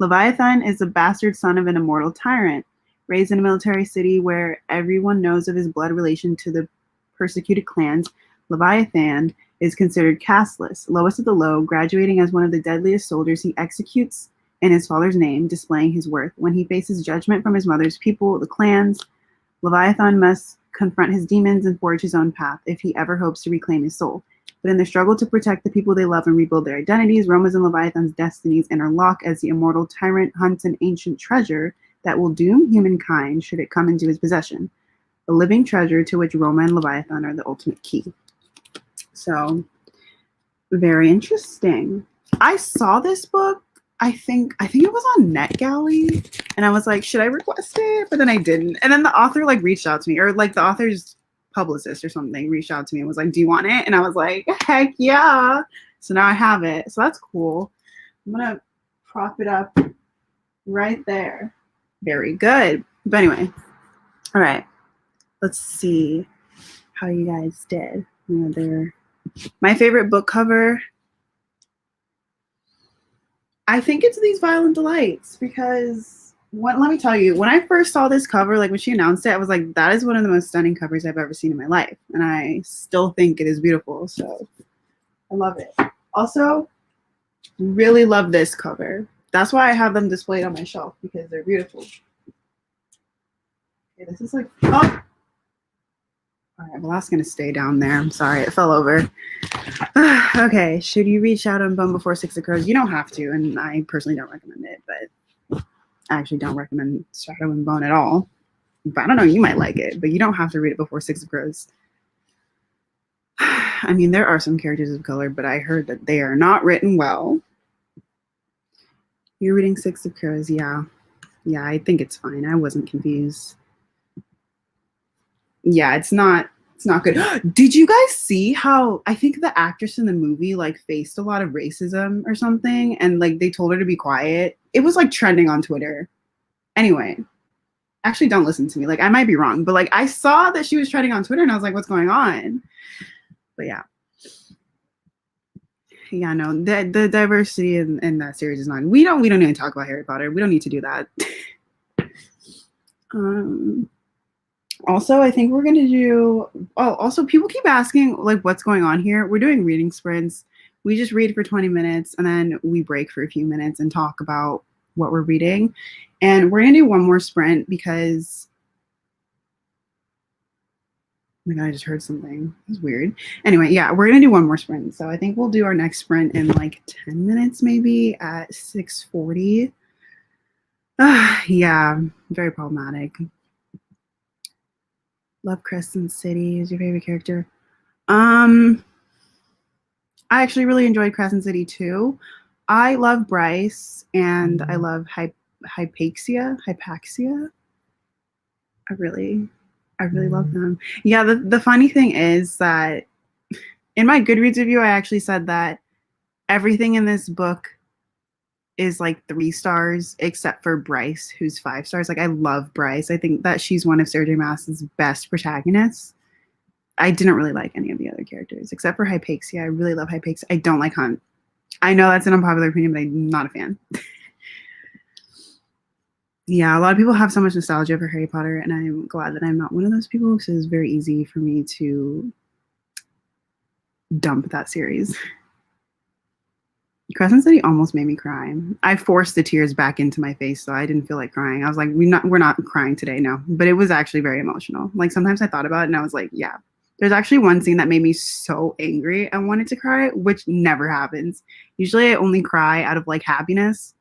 Leviathan is the bastard son of an immortal tyrant. Raised in a military city where everyone knows of his blood relation to the persecuted clans, Leviathan is considered casteless, lowest of the low, graduating as one of the deadliest soldiers he executes in his father's name, displaying his worth. When he faces judgment from his mother's people, the clans, Leviathan must confront his demons and forge his own path if he ever hopes to reclaim his soul. But in their struggle to protect the people they love and rebuild their identities, Roma's and Leviathan's destinies interlock as the immortal tyrant hunts an ancient treasure that will doom humankind should it come into his possession. A living treasure to which Roma and Leviathan are the ultimate key. So, very interesting. I saw this book. I think it was on NetGalley, and I was like, should I request it? But then I didn't. And then the author like reached out to me, or like the author's publicist or something reached out to me and was like, do you want it? And I was like, heck yeah. So now I have it. So that's cool. I'm gonna prop it up right there. Very good. But anyway, all right. Let's see how you guys did. My favorite book cover, I think it's These Violent Delights, because let me tell you, when I first saw this cover, like when she announced it, I was like, that is one of the most stunning covers I've ever seen in my life. And I still think it is beautiful. So I love it. Also, really love this cover. That's why I have them displayed on my shelf, because they're beautiful. Okay, this is like, oh. All right, well, that's going to stay down there. I'm sorry, it fell over. Okay, should you read Shadow and Bone before Six of Crows? You don't have to, and I personally don't recommend it, but I actually don't recommend Shadow and Bone at all. But I don't know, you might like it, but you don't have to read it before Six of Crows. I mean, there are some characters of color, but I heard that they are not written well. You're reading Six of Crows, yeah. Yeah, I think it's fine. I wasn't confused. Yeah, it's not good. Did you guys see how I think the actress in the movie like faced a lot of racism or something, and like they told her to be quiet? It was like trending on Twitter. Anyway, actually don't listen to me. Like I might be wrong, but like I saw that she was trending on Twitter and I was like, what's going on? But yeah. Yeah, no, the diversity in that series is not. We don't need to talk about Harry Potter. We don't need to do that. Also, I think we're going to do, also people keep asking like what's going on here. We're doing reading sprints. We just read for 20 minutes and then we break for a few minutes and talk about what we're reading. And we're going to do one more sprint because my God, I just heard something. It was weird. Anyway, yeah, we're gonna do one more sprint. So I think we'll do our next sprint in like 10 minutes, maybe at 6:40. Yeah, very problematic. Love Crescent City is your favorite character. I actually really enjoyed Crescent City too. I love Bryce and I love Hypaxia. I really love them. Yeah, the funny thing is that in my Goodreads review, I actually said that everything in this book is like 3 stars except for Bryce, who's 5 stars. Like I love Bryce. I think that she's one of Sarah J. Maas's best protagonists. I didn't really like any of the other characters except for Hypaxia. I really love Hypaxia. I don't like Hunt. I know that's an unpopular opinion, but I'm not a fan. Yeah, a lot of people have so much nostalgia for Harry Potter, and I'm glad that I'm not one of those people because it's very easy for me to dump that series. Crescent City almost made me cry. I forced the tears back into my face, so I didn't feel like crying. I was like, we're not crying today, no. But it was actually very emotional. Like sometimes I thought about it and I was like, yeah. There's actually one scene that made me so angry I wanted to cry, which never happens. Usually I only cry out of like happiness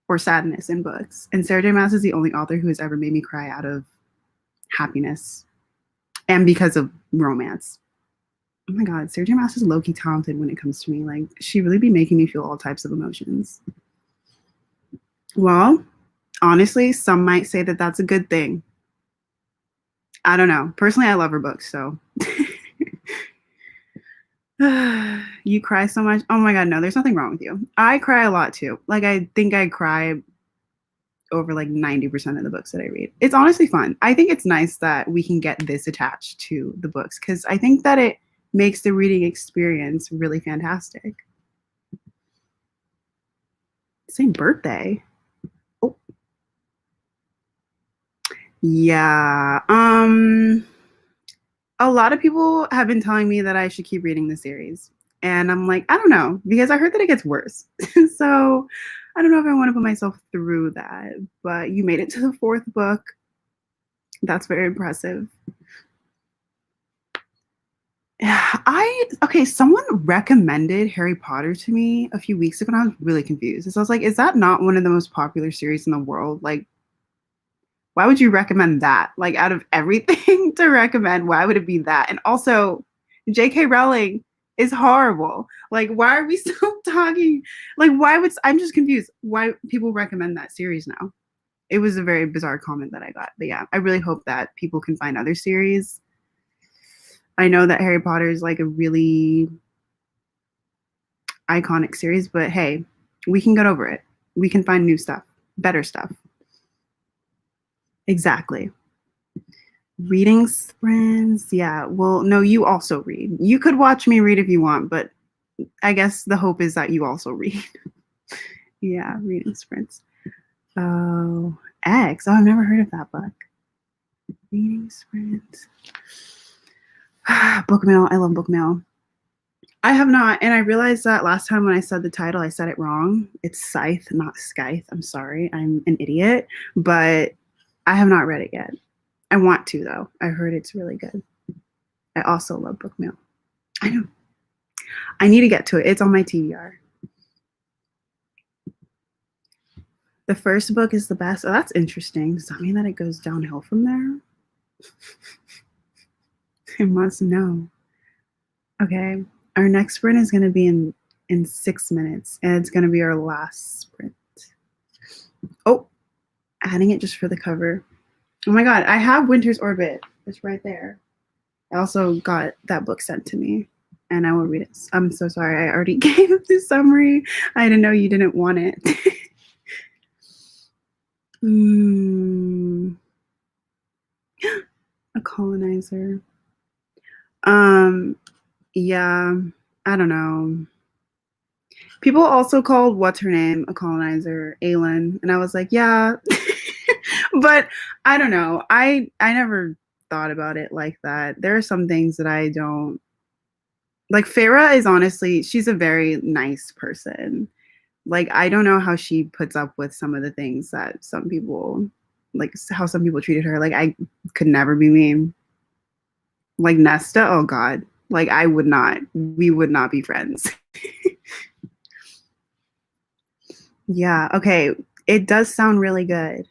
or sadness in books. And Sarah J. Maas is the only author who has ever made me cry out of happiness and because of romance. Oh my God, Sarah J. Maas is low-key talented when it comes to me. Like, she really be making me feel all types of emotions. Well, honestly, some might say that that's a good thing. I don't know. Personally, I love her books, so. You cry so much? Oh my God, no, there's nothing wrong with you. I cry a lot too. Like, I think I cry over like 90% of the books that I read. It's honestly fun. I think it's nice that we can get this attached to the books because I think that it makes the reading experience really fantastic. Same birthday. Oh. Yeah. A lot of people have been telling me that I should keep reading the series. And I'm like, I don't know, because I heard that it gets worse. So I don't know if I want to put myself through that. But you made it to the 4th book. That's very impressive. Someone recommended Harry Potter to me a few weeks ago and I was really confused. So I was like, is that not one of the most popular series in the world? Like, why would you recommend that? Like, out of everything to recommend, why would it be that? And also, J.K. Rowling is horrible. Like, why are we still talking? Like, I'm just confused why people recommend that series now. It was a very bizarre comment that I got. But yeah, I really hope that people can find other series. I know that Harry Potter is like a really iconic series, but hey, we can get over it. We can find new stuff, better stuff. Exactly. Reading sprints. Yeah. Well, no, you also read. You could watch me read if you want, but I guess the hope is that you also read. Yeah, reading sprints. Oh, X. Oh, I've never heard of that book. Reading sprints. Book mail. I love book mail. I have not, and I realized that last time when I said the title, I said it wrong. It's Scythe, not Scythe. I'm sorry, I'm an idiot, but I have not read it yet. I want to though. I heard it's really good. I also love book mail. I know. I need to get to it. It's on my TBR. The first book is the best. Oh, that's interesting. Does that mean that it goes downhill from there? I must know. Okay. Our next sprint is going to be in 6 minutes, and it's going to be our last sprint. Oh, adding it just for the cover. Oh my God, I have Winter's Orbit. It's right there. I also got that book sent to me, and I will read it. I'm so sorry. I already gave the summary. I didn't know you didn't want it. A colonizer. Yeah, I don't know. People also called what's her name a colonizer, Aelin, and I was like, yeah, but I don't know. I never thought about it like that. There are some things that I don't like. Farah is honestly, she's a very nice person. Like I don't know how she puts up with some of the things that some people, like how some people treated her. Like I could never be mean. Like Nesta, oh god. Like we would not be friends. Yeah, okay. It does sound really good.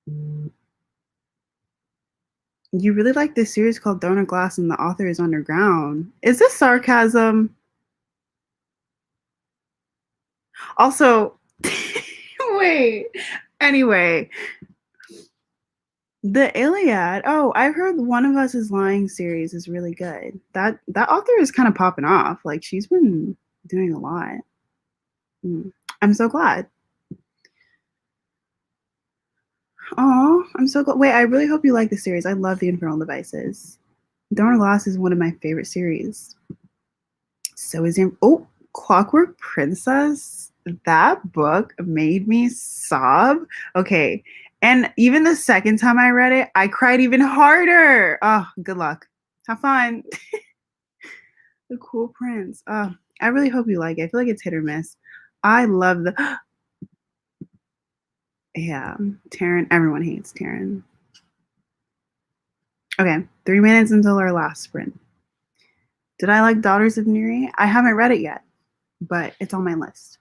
You really like this series called Throne of Glass and the author is underground. Is this sarcasm? Also, wait. Anyway, the Iliad. Oh, I've heard One of Us is Lying series is really good. That author is kind of popping off. Like she's been doing a lot. I'm so glad. Oh, I'm so glad. Wait, I really hope you like the series. I love the Infernal Devices. Throne of Glass is one of my favorite series. So is Clockwork Princess. That book made me sob. Okay. And even the second time I read it, I cried even harder. Oh, good luck. Have fun. The Cool Prince. Oh, I really hope you like it. I feel like it's hit or miss. I love the yeah, Taryn. Everyone hates Taryn. Okay, 3 minutes until our last sprint. Did I like Daughters of Neri? I haven't read it yet, but it's on my list.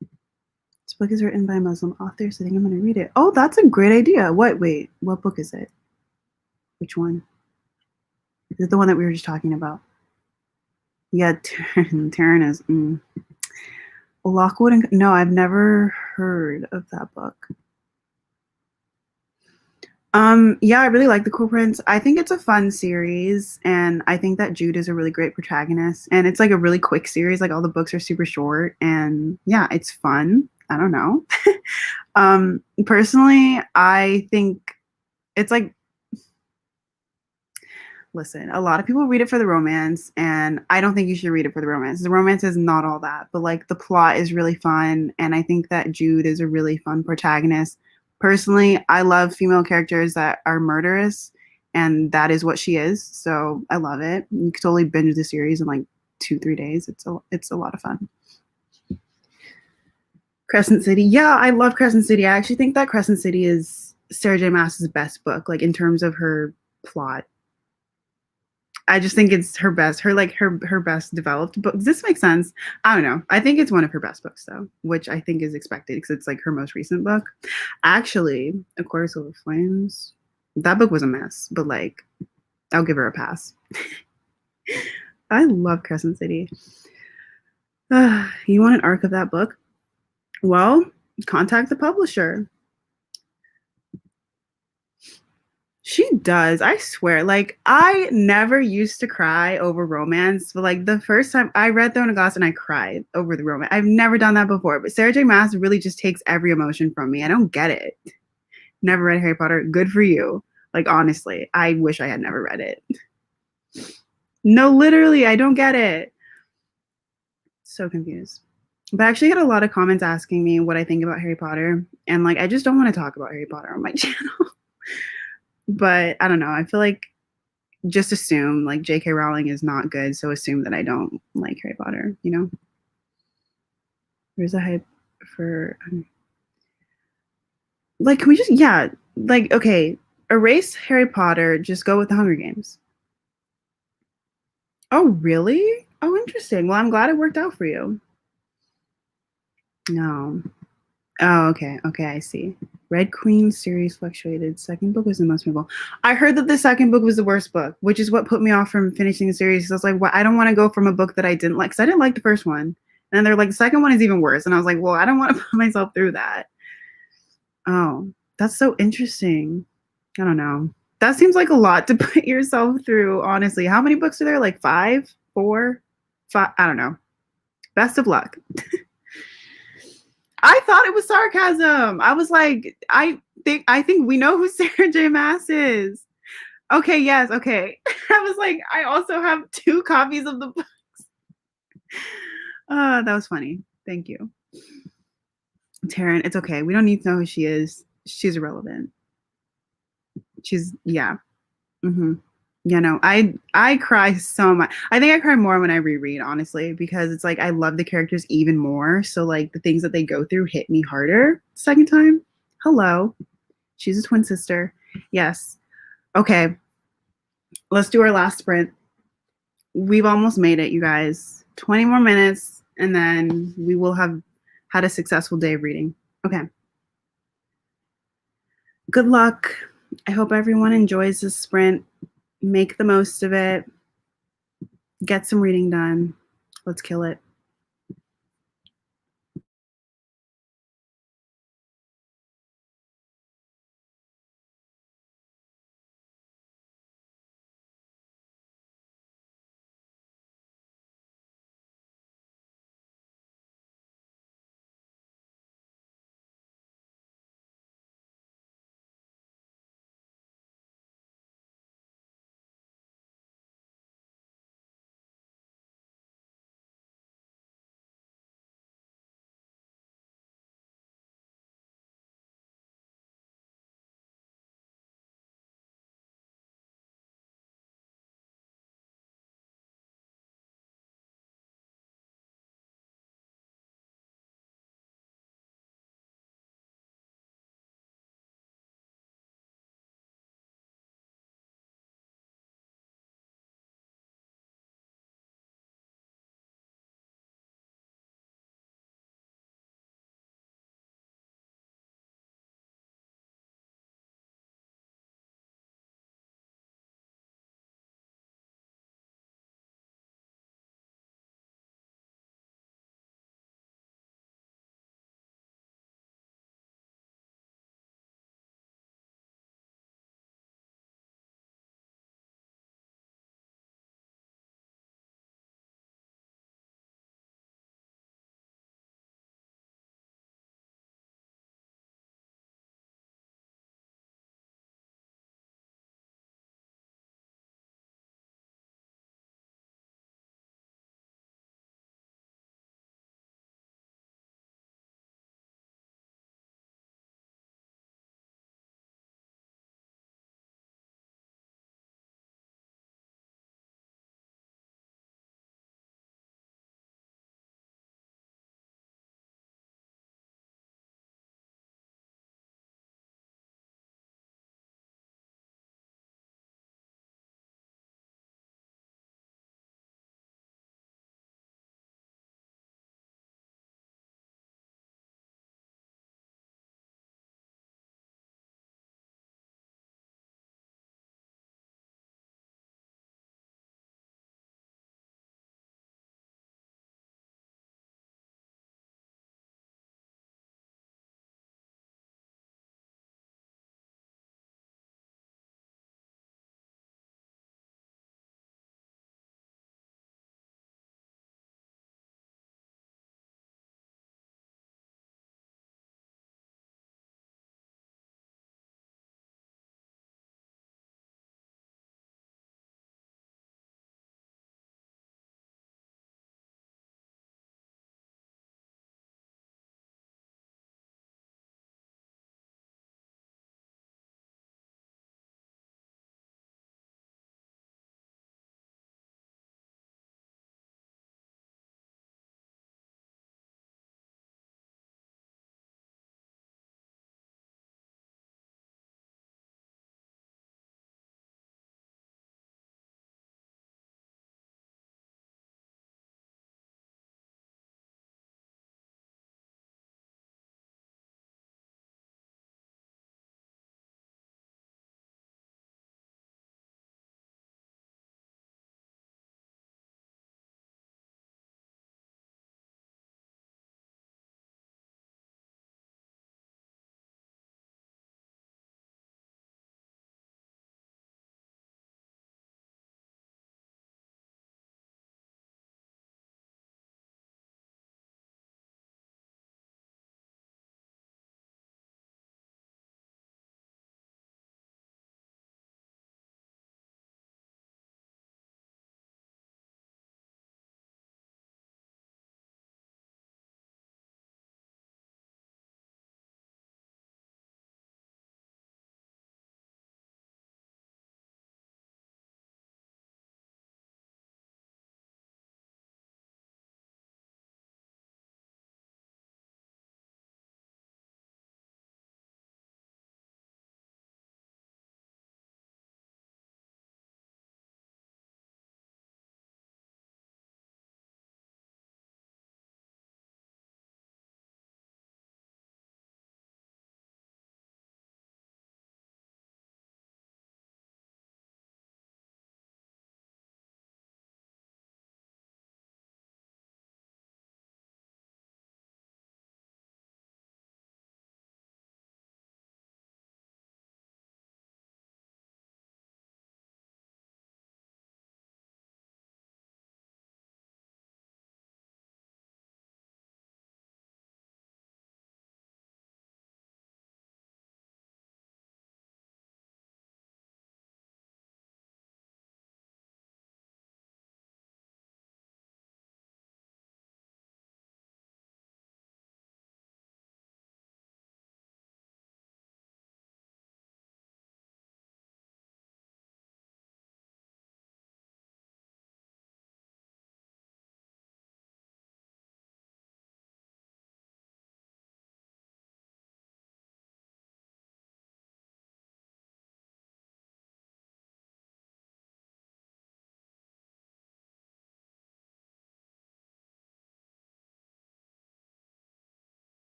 This book is written by a Muslim author, so I think I'm going to read it. Oh, that's a great idea. Wait, what book is it? Which one? Is it the one that we were just talking about? Yeah, Taryn is. Lockwood and no, I've never heard of that book. Yeah, I really like The Cool Prince. I think it's a fun series, and I think that Jude is a really great protagonist. And it's like a really quick series. Like all the books are super short, and yeah, it's fun. I don't know. Personally, I think it's like, listen, a lot of people read it for the romance, and I don't think you should read it for the romance. The romance is not all that, but like the plot is really fun, and I think that Jude is a really fun protagonist. Personally, I love female characters that are murderous, and that is what she is. So I love it. You could totally binge the series in like 2-3 days. It's a lot of fun. Crescent City. Yeah, I love Crescent City. I actually think that Crescent City is Sarah J. Maas's best book, like in terms of her plot. I just think it's her best, her best developed book. Does this make sense? I don't know. I think it's one of her best books though, which I think is expected because it's like her most recent book. Actually, A Quarter Silver Flames, that book was a mess, but like I'll give her a pass. I love Crescent City. You want an arc of that book? Well, contact the publisher. She does. I swear. Like, I never used to cry over romance, but like the first time I read Throne of Glass and I cried over the romance. I've never done that before, but Sarah J. Maas really just takes every emotion from me. I don't get it. Never read Harry Potter. Good for you. Like, honestly, I wish I had never read it. No, literally, I don't get it. So confused. But I actually had a lot of comments asking me what I think about Harry Potter. And like, I just don't want to talk about Harry Potter on my channel. But I don't know. I feel like just assume like J.K. Rowling is not good. So assume that I don't like Harry Potter, you know? There's a hype for, like, can we just, yeah, like, okay, erase Harry Potter, just go with the Hunger Games. Oh, really? Oh, interesting. Well, I'm glad it worked out for you. No. Oh, okay. Okay, I see. Red Queen series fluctuated. Second book was the most memorable. I heard that the second book was the worst book, which is what put me off from finishing the series. I was like, well, I don't want to go from a book that I didn't like, because I didn't like the first one. And they're like, the second one is even worse. And I was like, well, I don't want to put myself through that. Oh, that's so interesting. I don't know. That seems like a lot to put yourself through, honestly. How many books are there? Like 5, 4, 5? I don't know. Best of luck. I thought it was sarcasm. I was like, I think we know who Sarah J. Maas is. Okay, yes, okay. I was like, I also have 2 copies of the books. That was funny. Thank you. Taryn, it's okay. We don't need to know who she is. She's irrelevant. She's, yeah. Yeah, no, I cry so much. I think I cry more when I reread, honestly, because it's like I love the characters even more. So like the things that they go through hit me harder second time. Hello. She's a twin sister. Yes. Okay. Let's do our last sprint. We've almost made it, you guys. 20 more minutes, and then we will have had a successful day of reading. Okay. Good luck. I hope everyone enjoys this sprint. Make the most of it. Get some reading done. Let's kill it.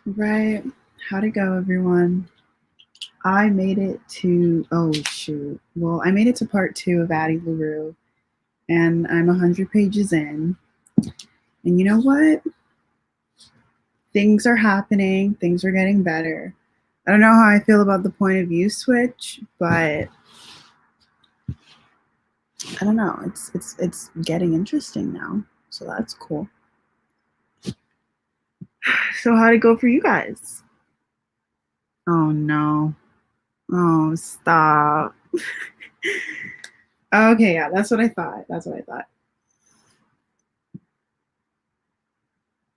Right. How'd it go, everyone? I made it to, oh shoot. Well, I made it to part 2 of Addie LaRue, and I'm 100 pages in. And you know what? Things are happening, things are getting better. I don't know how I feel about the point of view switch, but I don't know. It's getting interesting now. So that's cool. So how'd it go for you guys? Oh no. Oh, stop. Okay, yeah, that's what I thought. That's what I thought.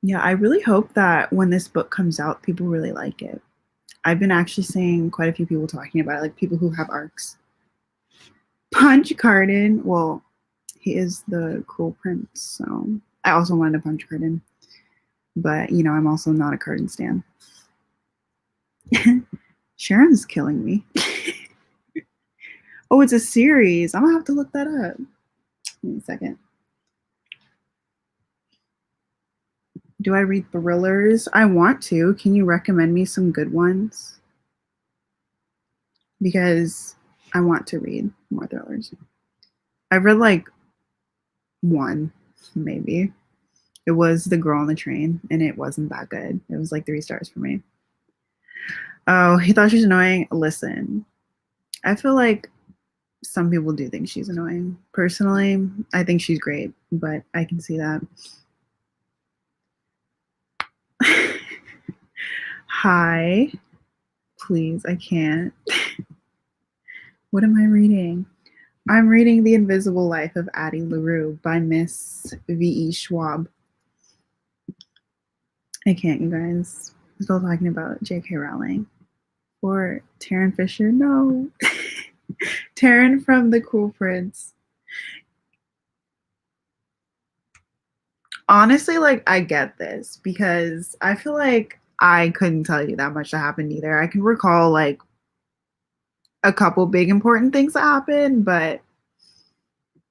Yeah, I really hope that when this book comes out, people really like it. I've been actually seeing quite a few people talking about it, like people who have arcs. Punch Carden, well, he is the cruel prince, so I also wanted to punch Carden. But, you know, I'm also not a Carden stan. Sharon's killing me. Oh, it's a series. I'm gonna have to look that up. Give me a second. Do I read thrillers? I want to. Can you recommend me some good ones? Because I want to read more thrillers. I've read like one, maybe. It was The Girl on the Train, and it wasn't that good. It was like 3 stars for me. Oh, he thought she was annoying. Listen, I feel like some people do think she's annoying. Personally, I think she's great, but I can see that. Hi. Please, I can't. What am I reading? I'm reading The Invisible Life of Addie LaRue by Miss V.E. Schwab. I can't, you guys. I'm still talking about J.K. Rowling. Or Taryn Fisher. No. Taryn from The Cruel Prince. Honestly, like, I get this because I feel like I couldn't tell you that much that happened either. I can recall, like, a couple big important things that happened, but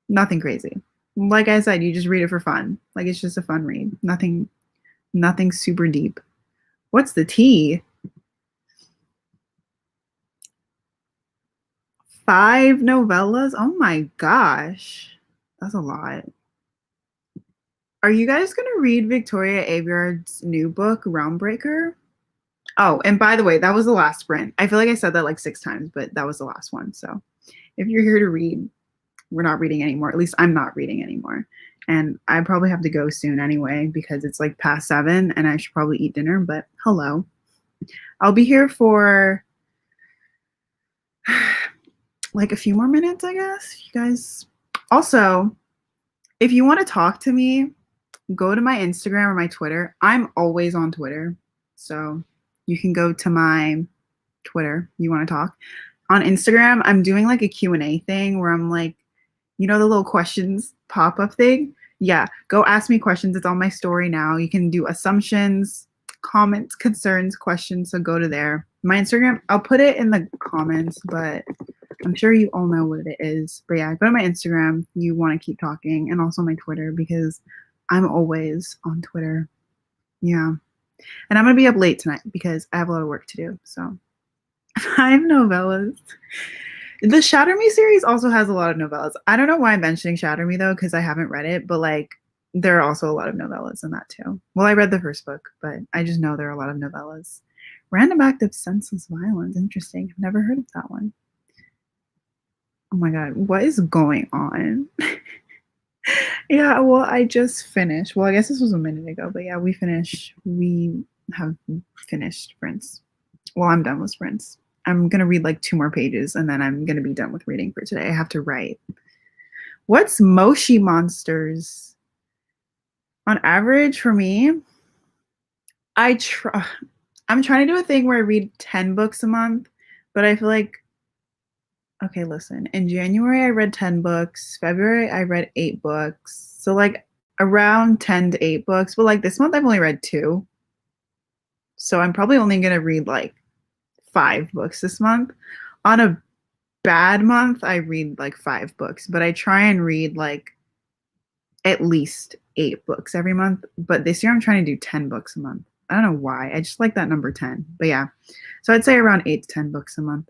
nothing crazy. Like I said, you just read it for fun. Like, it's just a fun read. Nothing super deep. What's the tea? 5 novellas? Oh my gosh. That's a lot. Are you guys going to read Victoria Aveyard's new book, Realmbreaker? Oh, and by the way, that was the last sprint. I feel like I said that like 6 times, but that was the last one. So if you're here to read, we're not reading anymore. At least I'm not reading anymore. And I probably have to go soon anyway because it's like past 7 and I should probably eat dinner. But hello. I'll be here for like a few more minutes, I guess. You guys. Also, if you want to talk to me, go to my Instagram or my Twitter. I'm always on Twitter. So you can go to my Twitter. You want to talk. On Instagram, I'm doing like a Q&A thing where I'm like, you know, the little questions pop-up thing? Yeah, go ask me questions. It's on my story now. You can do assumptions, comments, concerns, questions. So go to there. My Instagram, I'll put it in the comments, but I'm sure you all know what it is. But yeah, go to my Instagram. You want to keep talking, and also my Twitter because I'm always on Twitter. Yeah. And I'm going to be up late tonight because I have a lot of work to do. So 5 novellas. The Shatter Me series also has a lot of novellas. I don't know why I'm mentioning Shatter Me though, because I haven't read it, but like there are also a lot of novellas in that too. Well, I read the first book, but I just know there are a lot of novellas. Random Act of Senseless Violence. Interesting. I've never heard of that one. Oh my God. What is going on? Yeah, well, I just finished. Well, I guess this was a minute ago, but yeah, we have finished Sprints. Well, I'm done with Sprints. I'm going to read like 2 more pages and then I'm going to be done with reading for today. I have to write. What's Moshi Monsters? On average for me, I'm trying to do a thing where I read 10 books a month, but I feel like, okay, listen, in January I read 10 books, February I read 8 books. So like around 10 to 8 books, but like this month I've only read 2. So I'm probably only going to read like 5 books this month. On a bad month, I read like 5 books, but I try and read like at least 8 books every month. But this year I'm trying to do 10 books a month. I don't know why. I just like that number 10. But yeah. So I'd say around 8 to 10 books a month.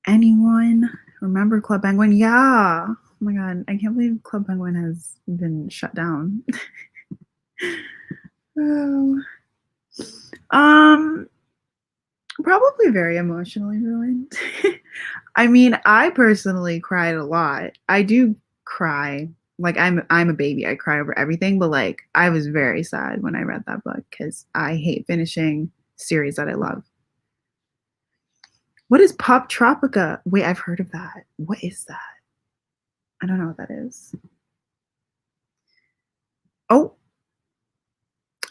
Anyone remember Club Penguin? Yeah. Oh my god, I can't believe Club Penguin has been shut down. Oh. Probably very emotionally ruined. I mean, I personally cried a lot. I do cry. Like I'm a baby. I cry over everything, but like I was very sad when I read that book cuz I hate finishing series that I love. What is Pop Tropica? Wait, I've heard of that. What is that? I don't know what that is. Oh.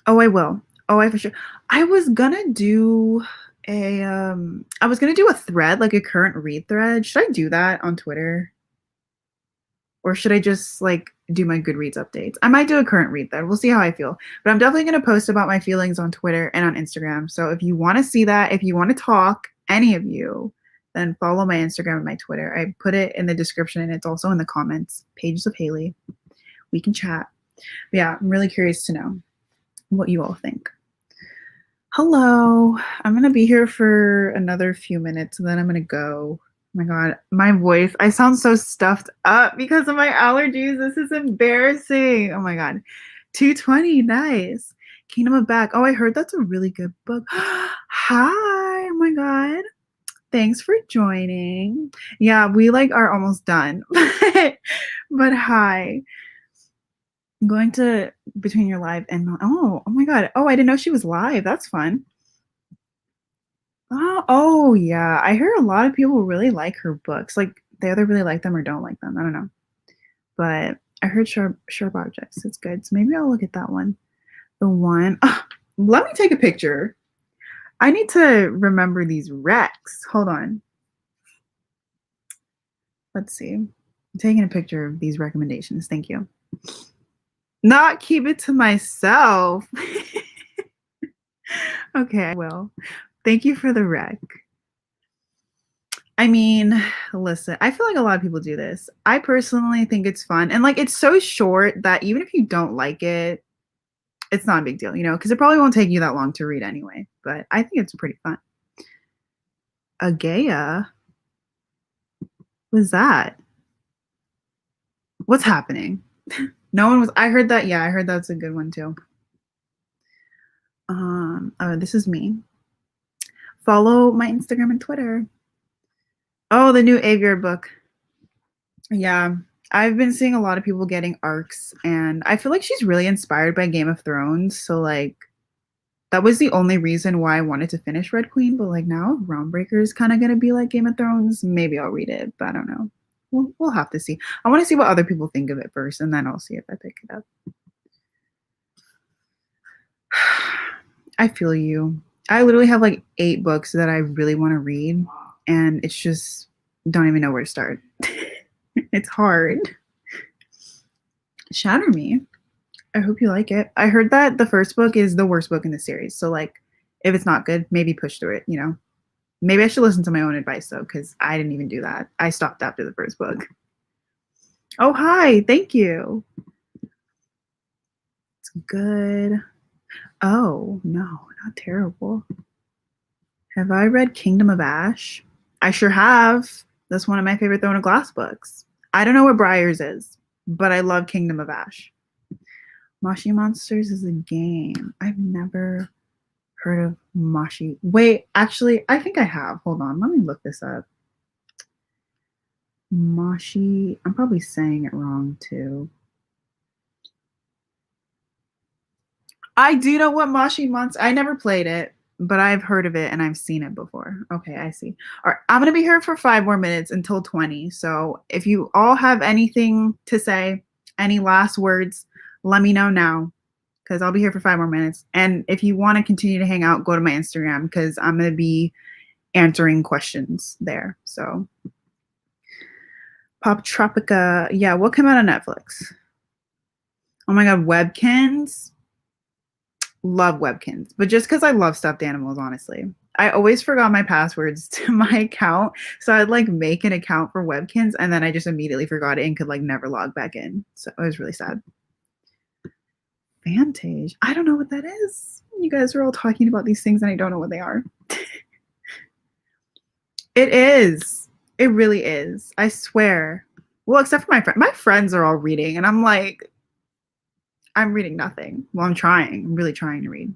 Oh, I will. Oh, I for sure. I was gonna do I was gonna do a thread, like a current read thread. Should I do that on Twitter? Or should I just like do my Goodreads updates? I might do a current read thread. We'll see how I feel. But I'm definitely gonna post about my feelings on Twitter and on Instagram. So if you want to see that, if you want to talk, any of you, then follow my Instagram and my Twitter. I put it in the description and it's also in the comments. Pages of Haley. We can chat. But yeah, I'm really curious to know what you all think. Hello. I'm going to be here for another few minutes and then I'm going to go. Oh my god, my voice. I sound so stuffed up because of my allergies. This is embarrassing. Oh my god. 220, nice. Kingdom of Back. Oh, I heard that's a really good book. Hi. Oh my god. Thanks for joining. Yeah, we like are almost done. But hi. I'm going to Between Your Live and oh my god. Oh, I didn't know she was live. That's fun. Oh yeah. I hear a lot of people really like her books. Like they either really like them or don't like them. I don't know. But I heard Sharp Objects. It's good. So maybe I'll look at that one. The one. Let me take a picture. I need to remember these recs. Hold on. Let's see. I'm taking a picture of these recommendations. Thank you. Not keep it to myself. Okay, I will. Thank you for the rec. I mean, listen, I feel like a lot of people do this. I personally think it's fun. And like it's so short that even if you don't like it, it's not a big deal, because it probably won't take you that long to read anyway. But I think it's pretty fun. Agaya? What's that? What's happening? No one was. I heard that. Yeah, I heard that's a good one too. Oh, this is me. Follow my Instagram and Twitter. Oh, the new Aviar book. Yeah, I've been seeing a lot of people getting arcs, and I feel like she's really inspired by Game of Thrones. So like, that was the only reason why I wanted to finish Red Queen. But like now, Realmbreaker is kind of gonna be like Game of Thrones. Maybe I'll read it, but I don't know. We'll have to see. I want to see what other people think of it first, and then I'll see if I pick it up. I feel you. I literally have like 8 books that I really want to read, and it's just don't even know where to start. It's hard. Shatter Me. I hope you like it. I heard that the first book is the worst book in the series. So like if it's not good, maybe push through it. Maybe I should listen to my own advice though, because I didn't even do that. I stopped after the first book. Oh, hi. Thank you. It's good. Oh, no, not terrible. Have I read Kingdom of Ash? I sure have. That's one of my favorite Throne of Glass books. I don't know what Briars is, but I love Kingdom of Ash. Moshi Monsters is a game. I've never heard of Moshi. Wait, actually, I think I have. Hold on. Let me look this up. Moshi. I'm probably saying it wrong too. I do know what Moshi Monster. I never played it, but I've heard of it and I've seen it before. Okay, I see. All right, I'm gonna be here for 5 more minutes until 20. So if you all have anything to say, any last words, let me know now, because I'll be here for 5 more minutes. And if you want to continue to hang out, go to my Instagram because I'm gonna be answering questions there. So Pop Tropica. Yeah, what came out on Netflix? Oh my god, Webkins. Love Webkins, but just because I love stuffed animals, honestly. I always forgot my passwords to my account, so I'd like make an account for Webkins, and then I just immediately forgot it and could like never log back in. So it was really sad. Vantage. I don't know what that is. You guys are all talking about these things and I don't know what they are. It is. It really is. I swear. Well, except for my friend. My friends are all reading and I'm like, I'm reading nothing. Well, I'm trying. I'm really trying to read.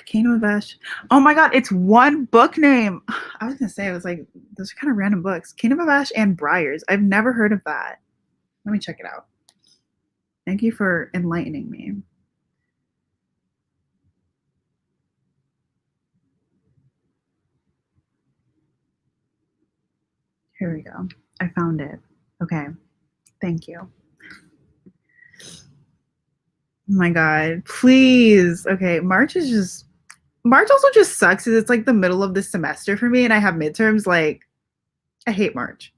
Kingdom of Ash. Oh my god, it's one book name. I was gonna say, I was like, those are kind of random books. Kingdom of Ash and Briars. I've never heard of that. Let me check it out. Thank you for enlightening me. Here we go. I found it. Okay. Thank you. Oh my god. Please. Okay. March also just sucks because it's like the middle of the semester for me and I have midterms. Like, I hate March.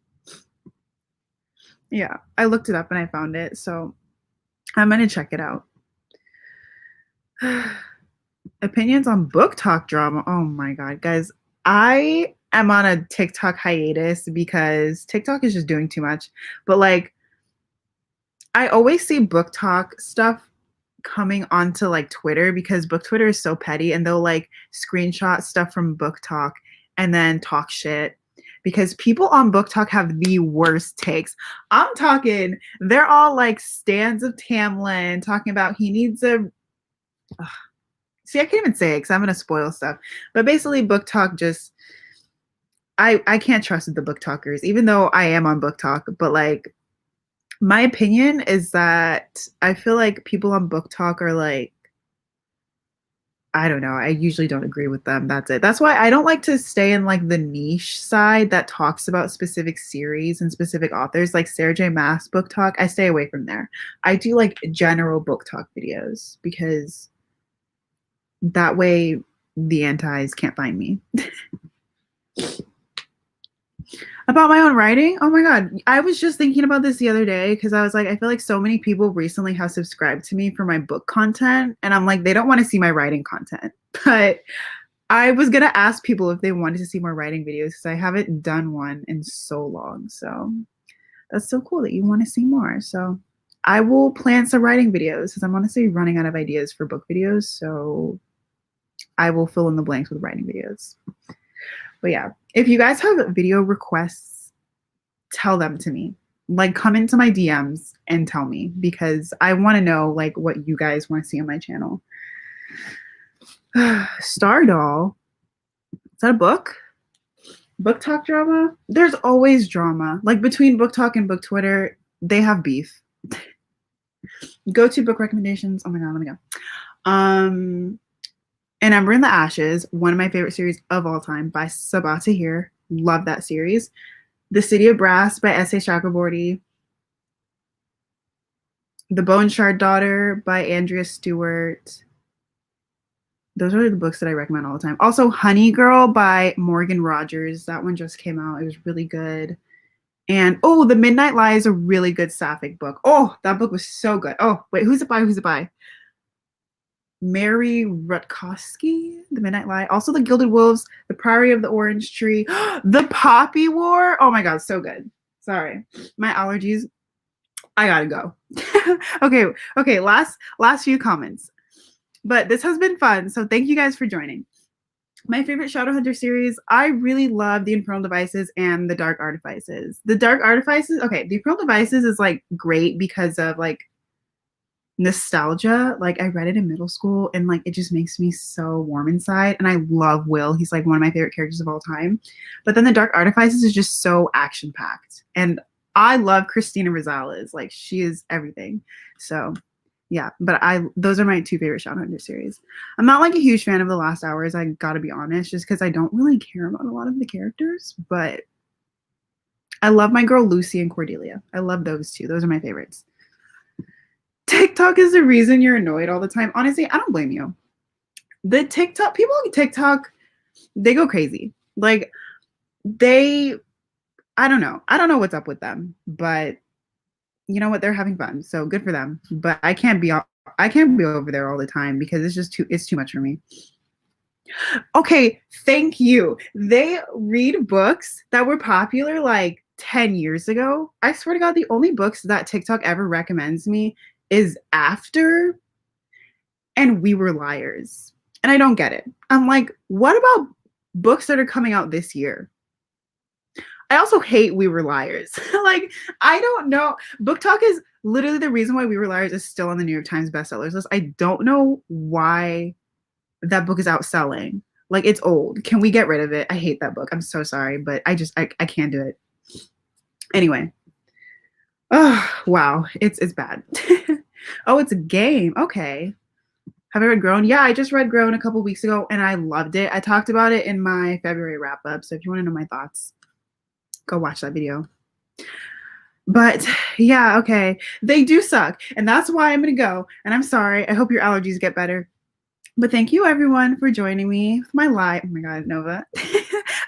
Yeah. I looked it up and I found it. So I'm going to check it out. Opinions on book talk drama. Oh my god, guys. I am on a TikTok hiatus because TikTok is just doing too much. But like, I always see book talk stuff coming onto like Twitter because book Twitter is so petty and they'll like screenshot stuff from book talk and then talk shit because people on book talk have the worst takes. I'm talking, they're all like stands of Tamlin talking about he needs a. Ugh. See, I can't even say it because I'm gonna spoil stuff. But basically, book talk just I can't trust the book talkers, even though I am on book talk. But like, my opinion is that I feel like people on book talk are like, I don't know. I usually don't agree with them. That's it. That's why I don't like to stay in like the niche side that talks about specific series and specific authors, like Sarah J. Maas book talk. I stay away from there. I do like general book talk videos because that way the antis can't find me. About my own writing? Oh my god. I was just thinking about this the other day because I was like, I feel like so many people recently have subscribed to me for my book content. And I'm like, they don't want to see my writing content. But I was going to ask people if they wanted to see more writing videos because I haven't done one in so long. So that's so cool that you want to see more. So I will plan some writing videos because I'm honestly running out of ideas for book videos. So I will fill in the blanks with writing videos. But yeah, if you guys have video requests, tell them to me. Like, come into my DMs and tell me because I want to know like what you guys want to see on my channel. Star Doll. Is that a book? Book talk drama? There's always drama. Like between book talk and book Twitter, they have beef. Go to book recommendations. Oh my god, let me go. And Ember in the Ashes, one of my favorite series of all time by Sabaa Tahir. Love that series. The City of Brass by S.A. Chakraborty. The Bone Shard Daughter by Andrea Stewart. Those are the books that I recommend all the time. Also, Honey Girl by Morgan Rogers. That one just came out. It was really good. And oh, The Midnight Lie is a really good sapphic book. Oh, that book was so good. Oh, wait, who's it by? Who's it by? Mary Rutkowski, The Midnight Lie. Also, The Gilded Wolves, The Priory of the Orange Tree, The Poppy War. Oh my god, so good. Sorry, my allergies. I gotta go. Okay. Last few comments. But this has been fun, so thank you guys for joining. My favorite Shadowhunter series, I really love The Infernal Devices and The Dark Artifices. The Dark Artifices, okay, The Infernal Devices is like great because of like nostalgia. Like I read it in middle school and like it just makes me so warm inside. And I love Will. He's like one of my favorite characters of all time. But then The Dark Artifices is just so action packed. And I love Christina Rosales. Like she is everything. So yeah, but those are my two favorite Shadowhunter series. I'm not like a huge fan of The Last Hours, I gotta be honest, just because I don't really care about a lot of the characters. But I love my girl Lucy and Cordelia. I love those two. Those are my favorites. TikTok is the reason you're annoyed all the time. Honestly, I don't blame you. The TikTok people on TikTok, they go crazy. Like I don't know. I don't know what's up with them, but you know what? They're having fun, so good for them. But I can't be over there all the time because it's too much for me. Okay, thank you. They read books that were popular like 10 years ago. I swear to God, the only books that TikTok ever recommends me is after and We Were Liars. And I don't get it. I'm like, what about books that are coming out this year? I also hate We Were Liars. Like, I don't know. Book Talk is literally the reason why We Were Liars is still on the New York Times bestsellers list. I don't know why that book is outselling. Like, it's old. Can we get rid of it? I hate that book. I'm so sorry, but I can't do it. Anyway. Oh, wow. It's bad. Oh, it's a game. Okay. Have I read Grown? Yeah, I just read Grown a couple weeks ago and I loved it. I talked about it in my February wrap up. So if you want to know my thoughts, go watch that video. But yeah, okay. They do suck. And that's why I'm going to go. And I'm sorry. I hope your allergies get better. But thank you everyone for joining me with my live. Oh my God, Nova.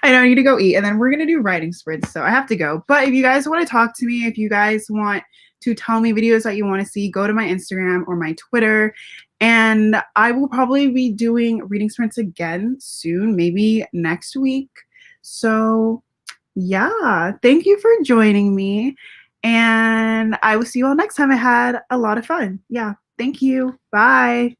I know I need to go eat and then we're going to do writing sprints. So I have to go. But if you guys want to talk to me, if you guys want to tell me videos that you want to see, go to my Instagram or my Twitter. And I will probably be doing reading sprints again soon, maybe next week. So yeah, thank you for joining me. And I will see you all next time. I had a lot of fun. Yeah, thank you. Bye.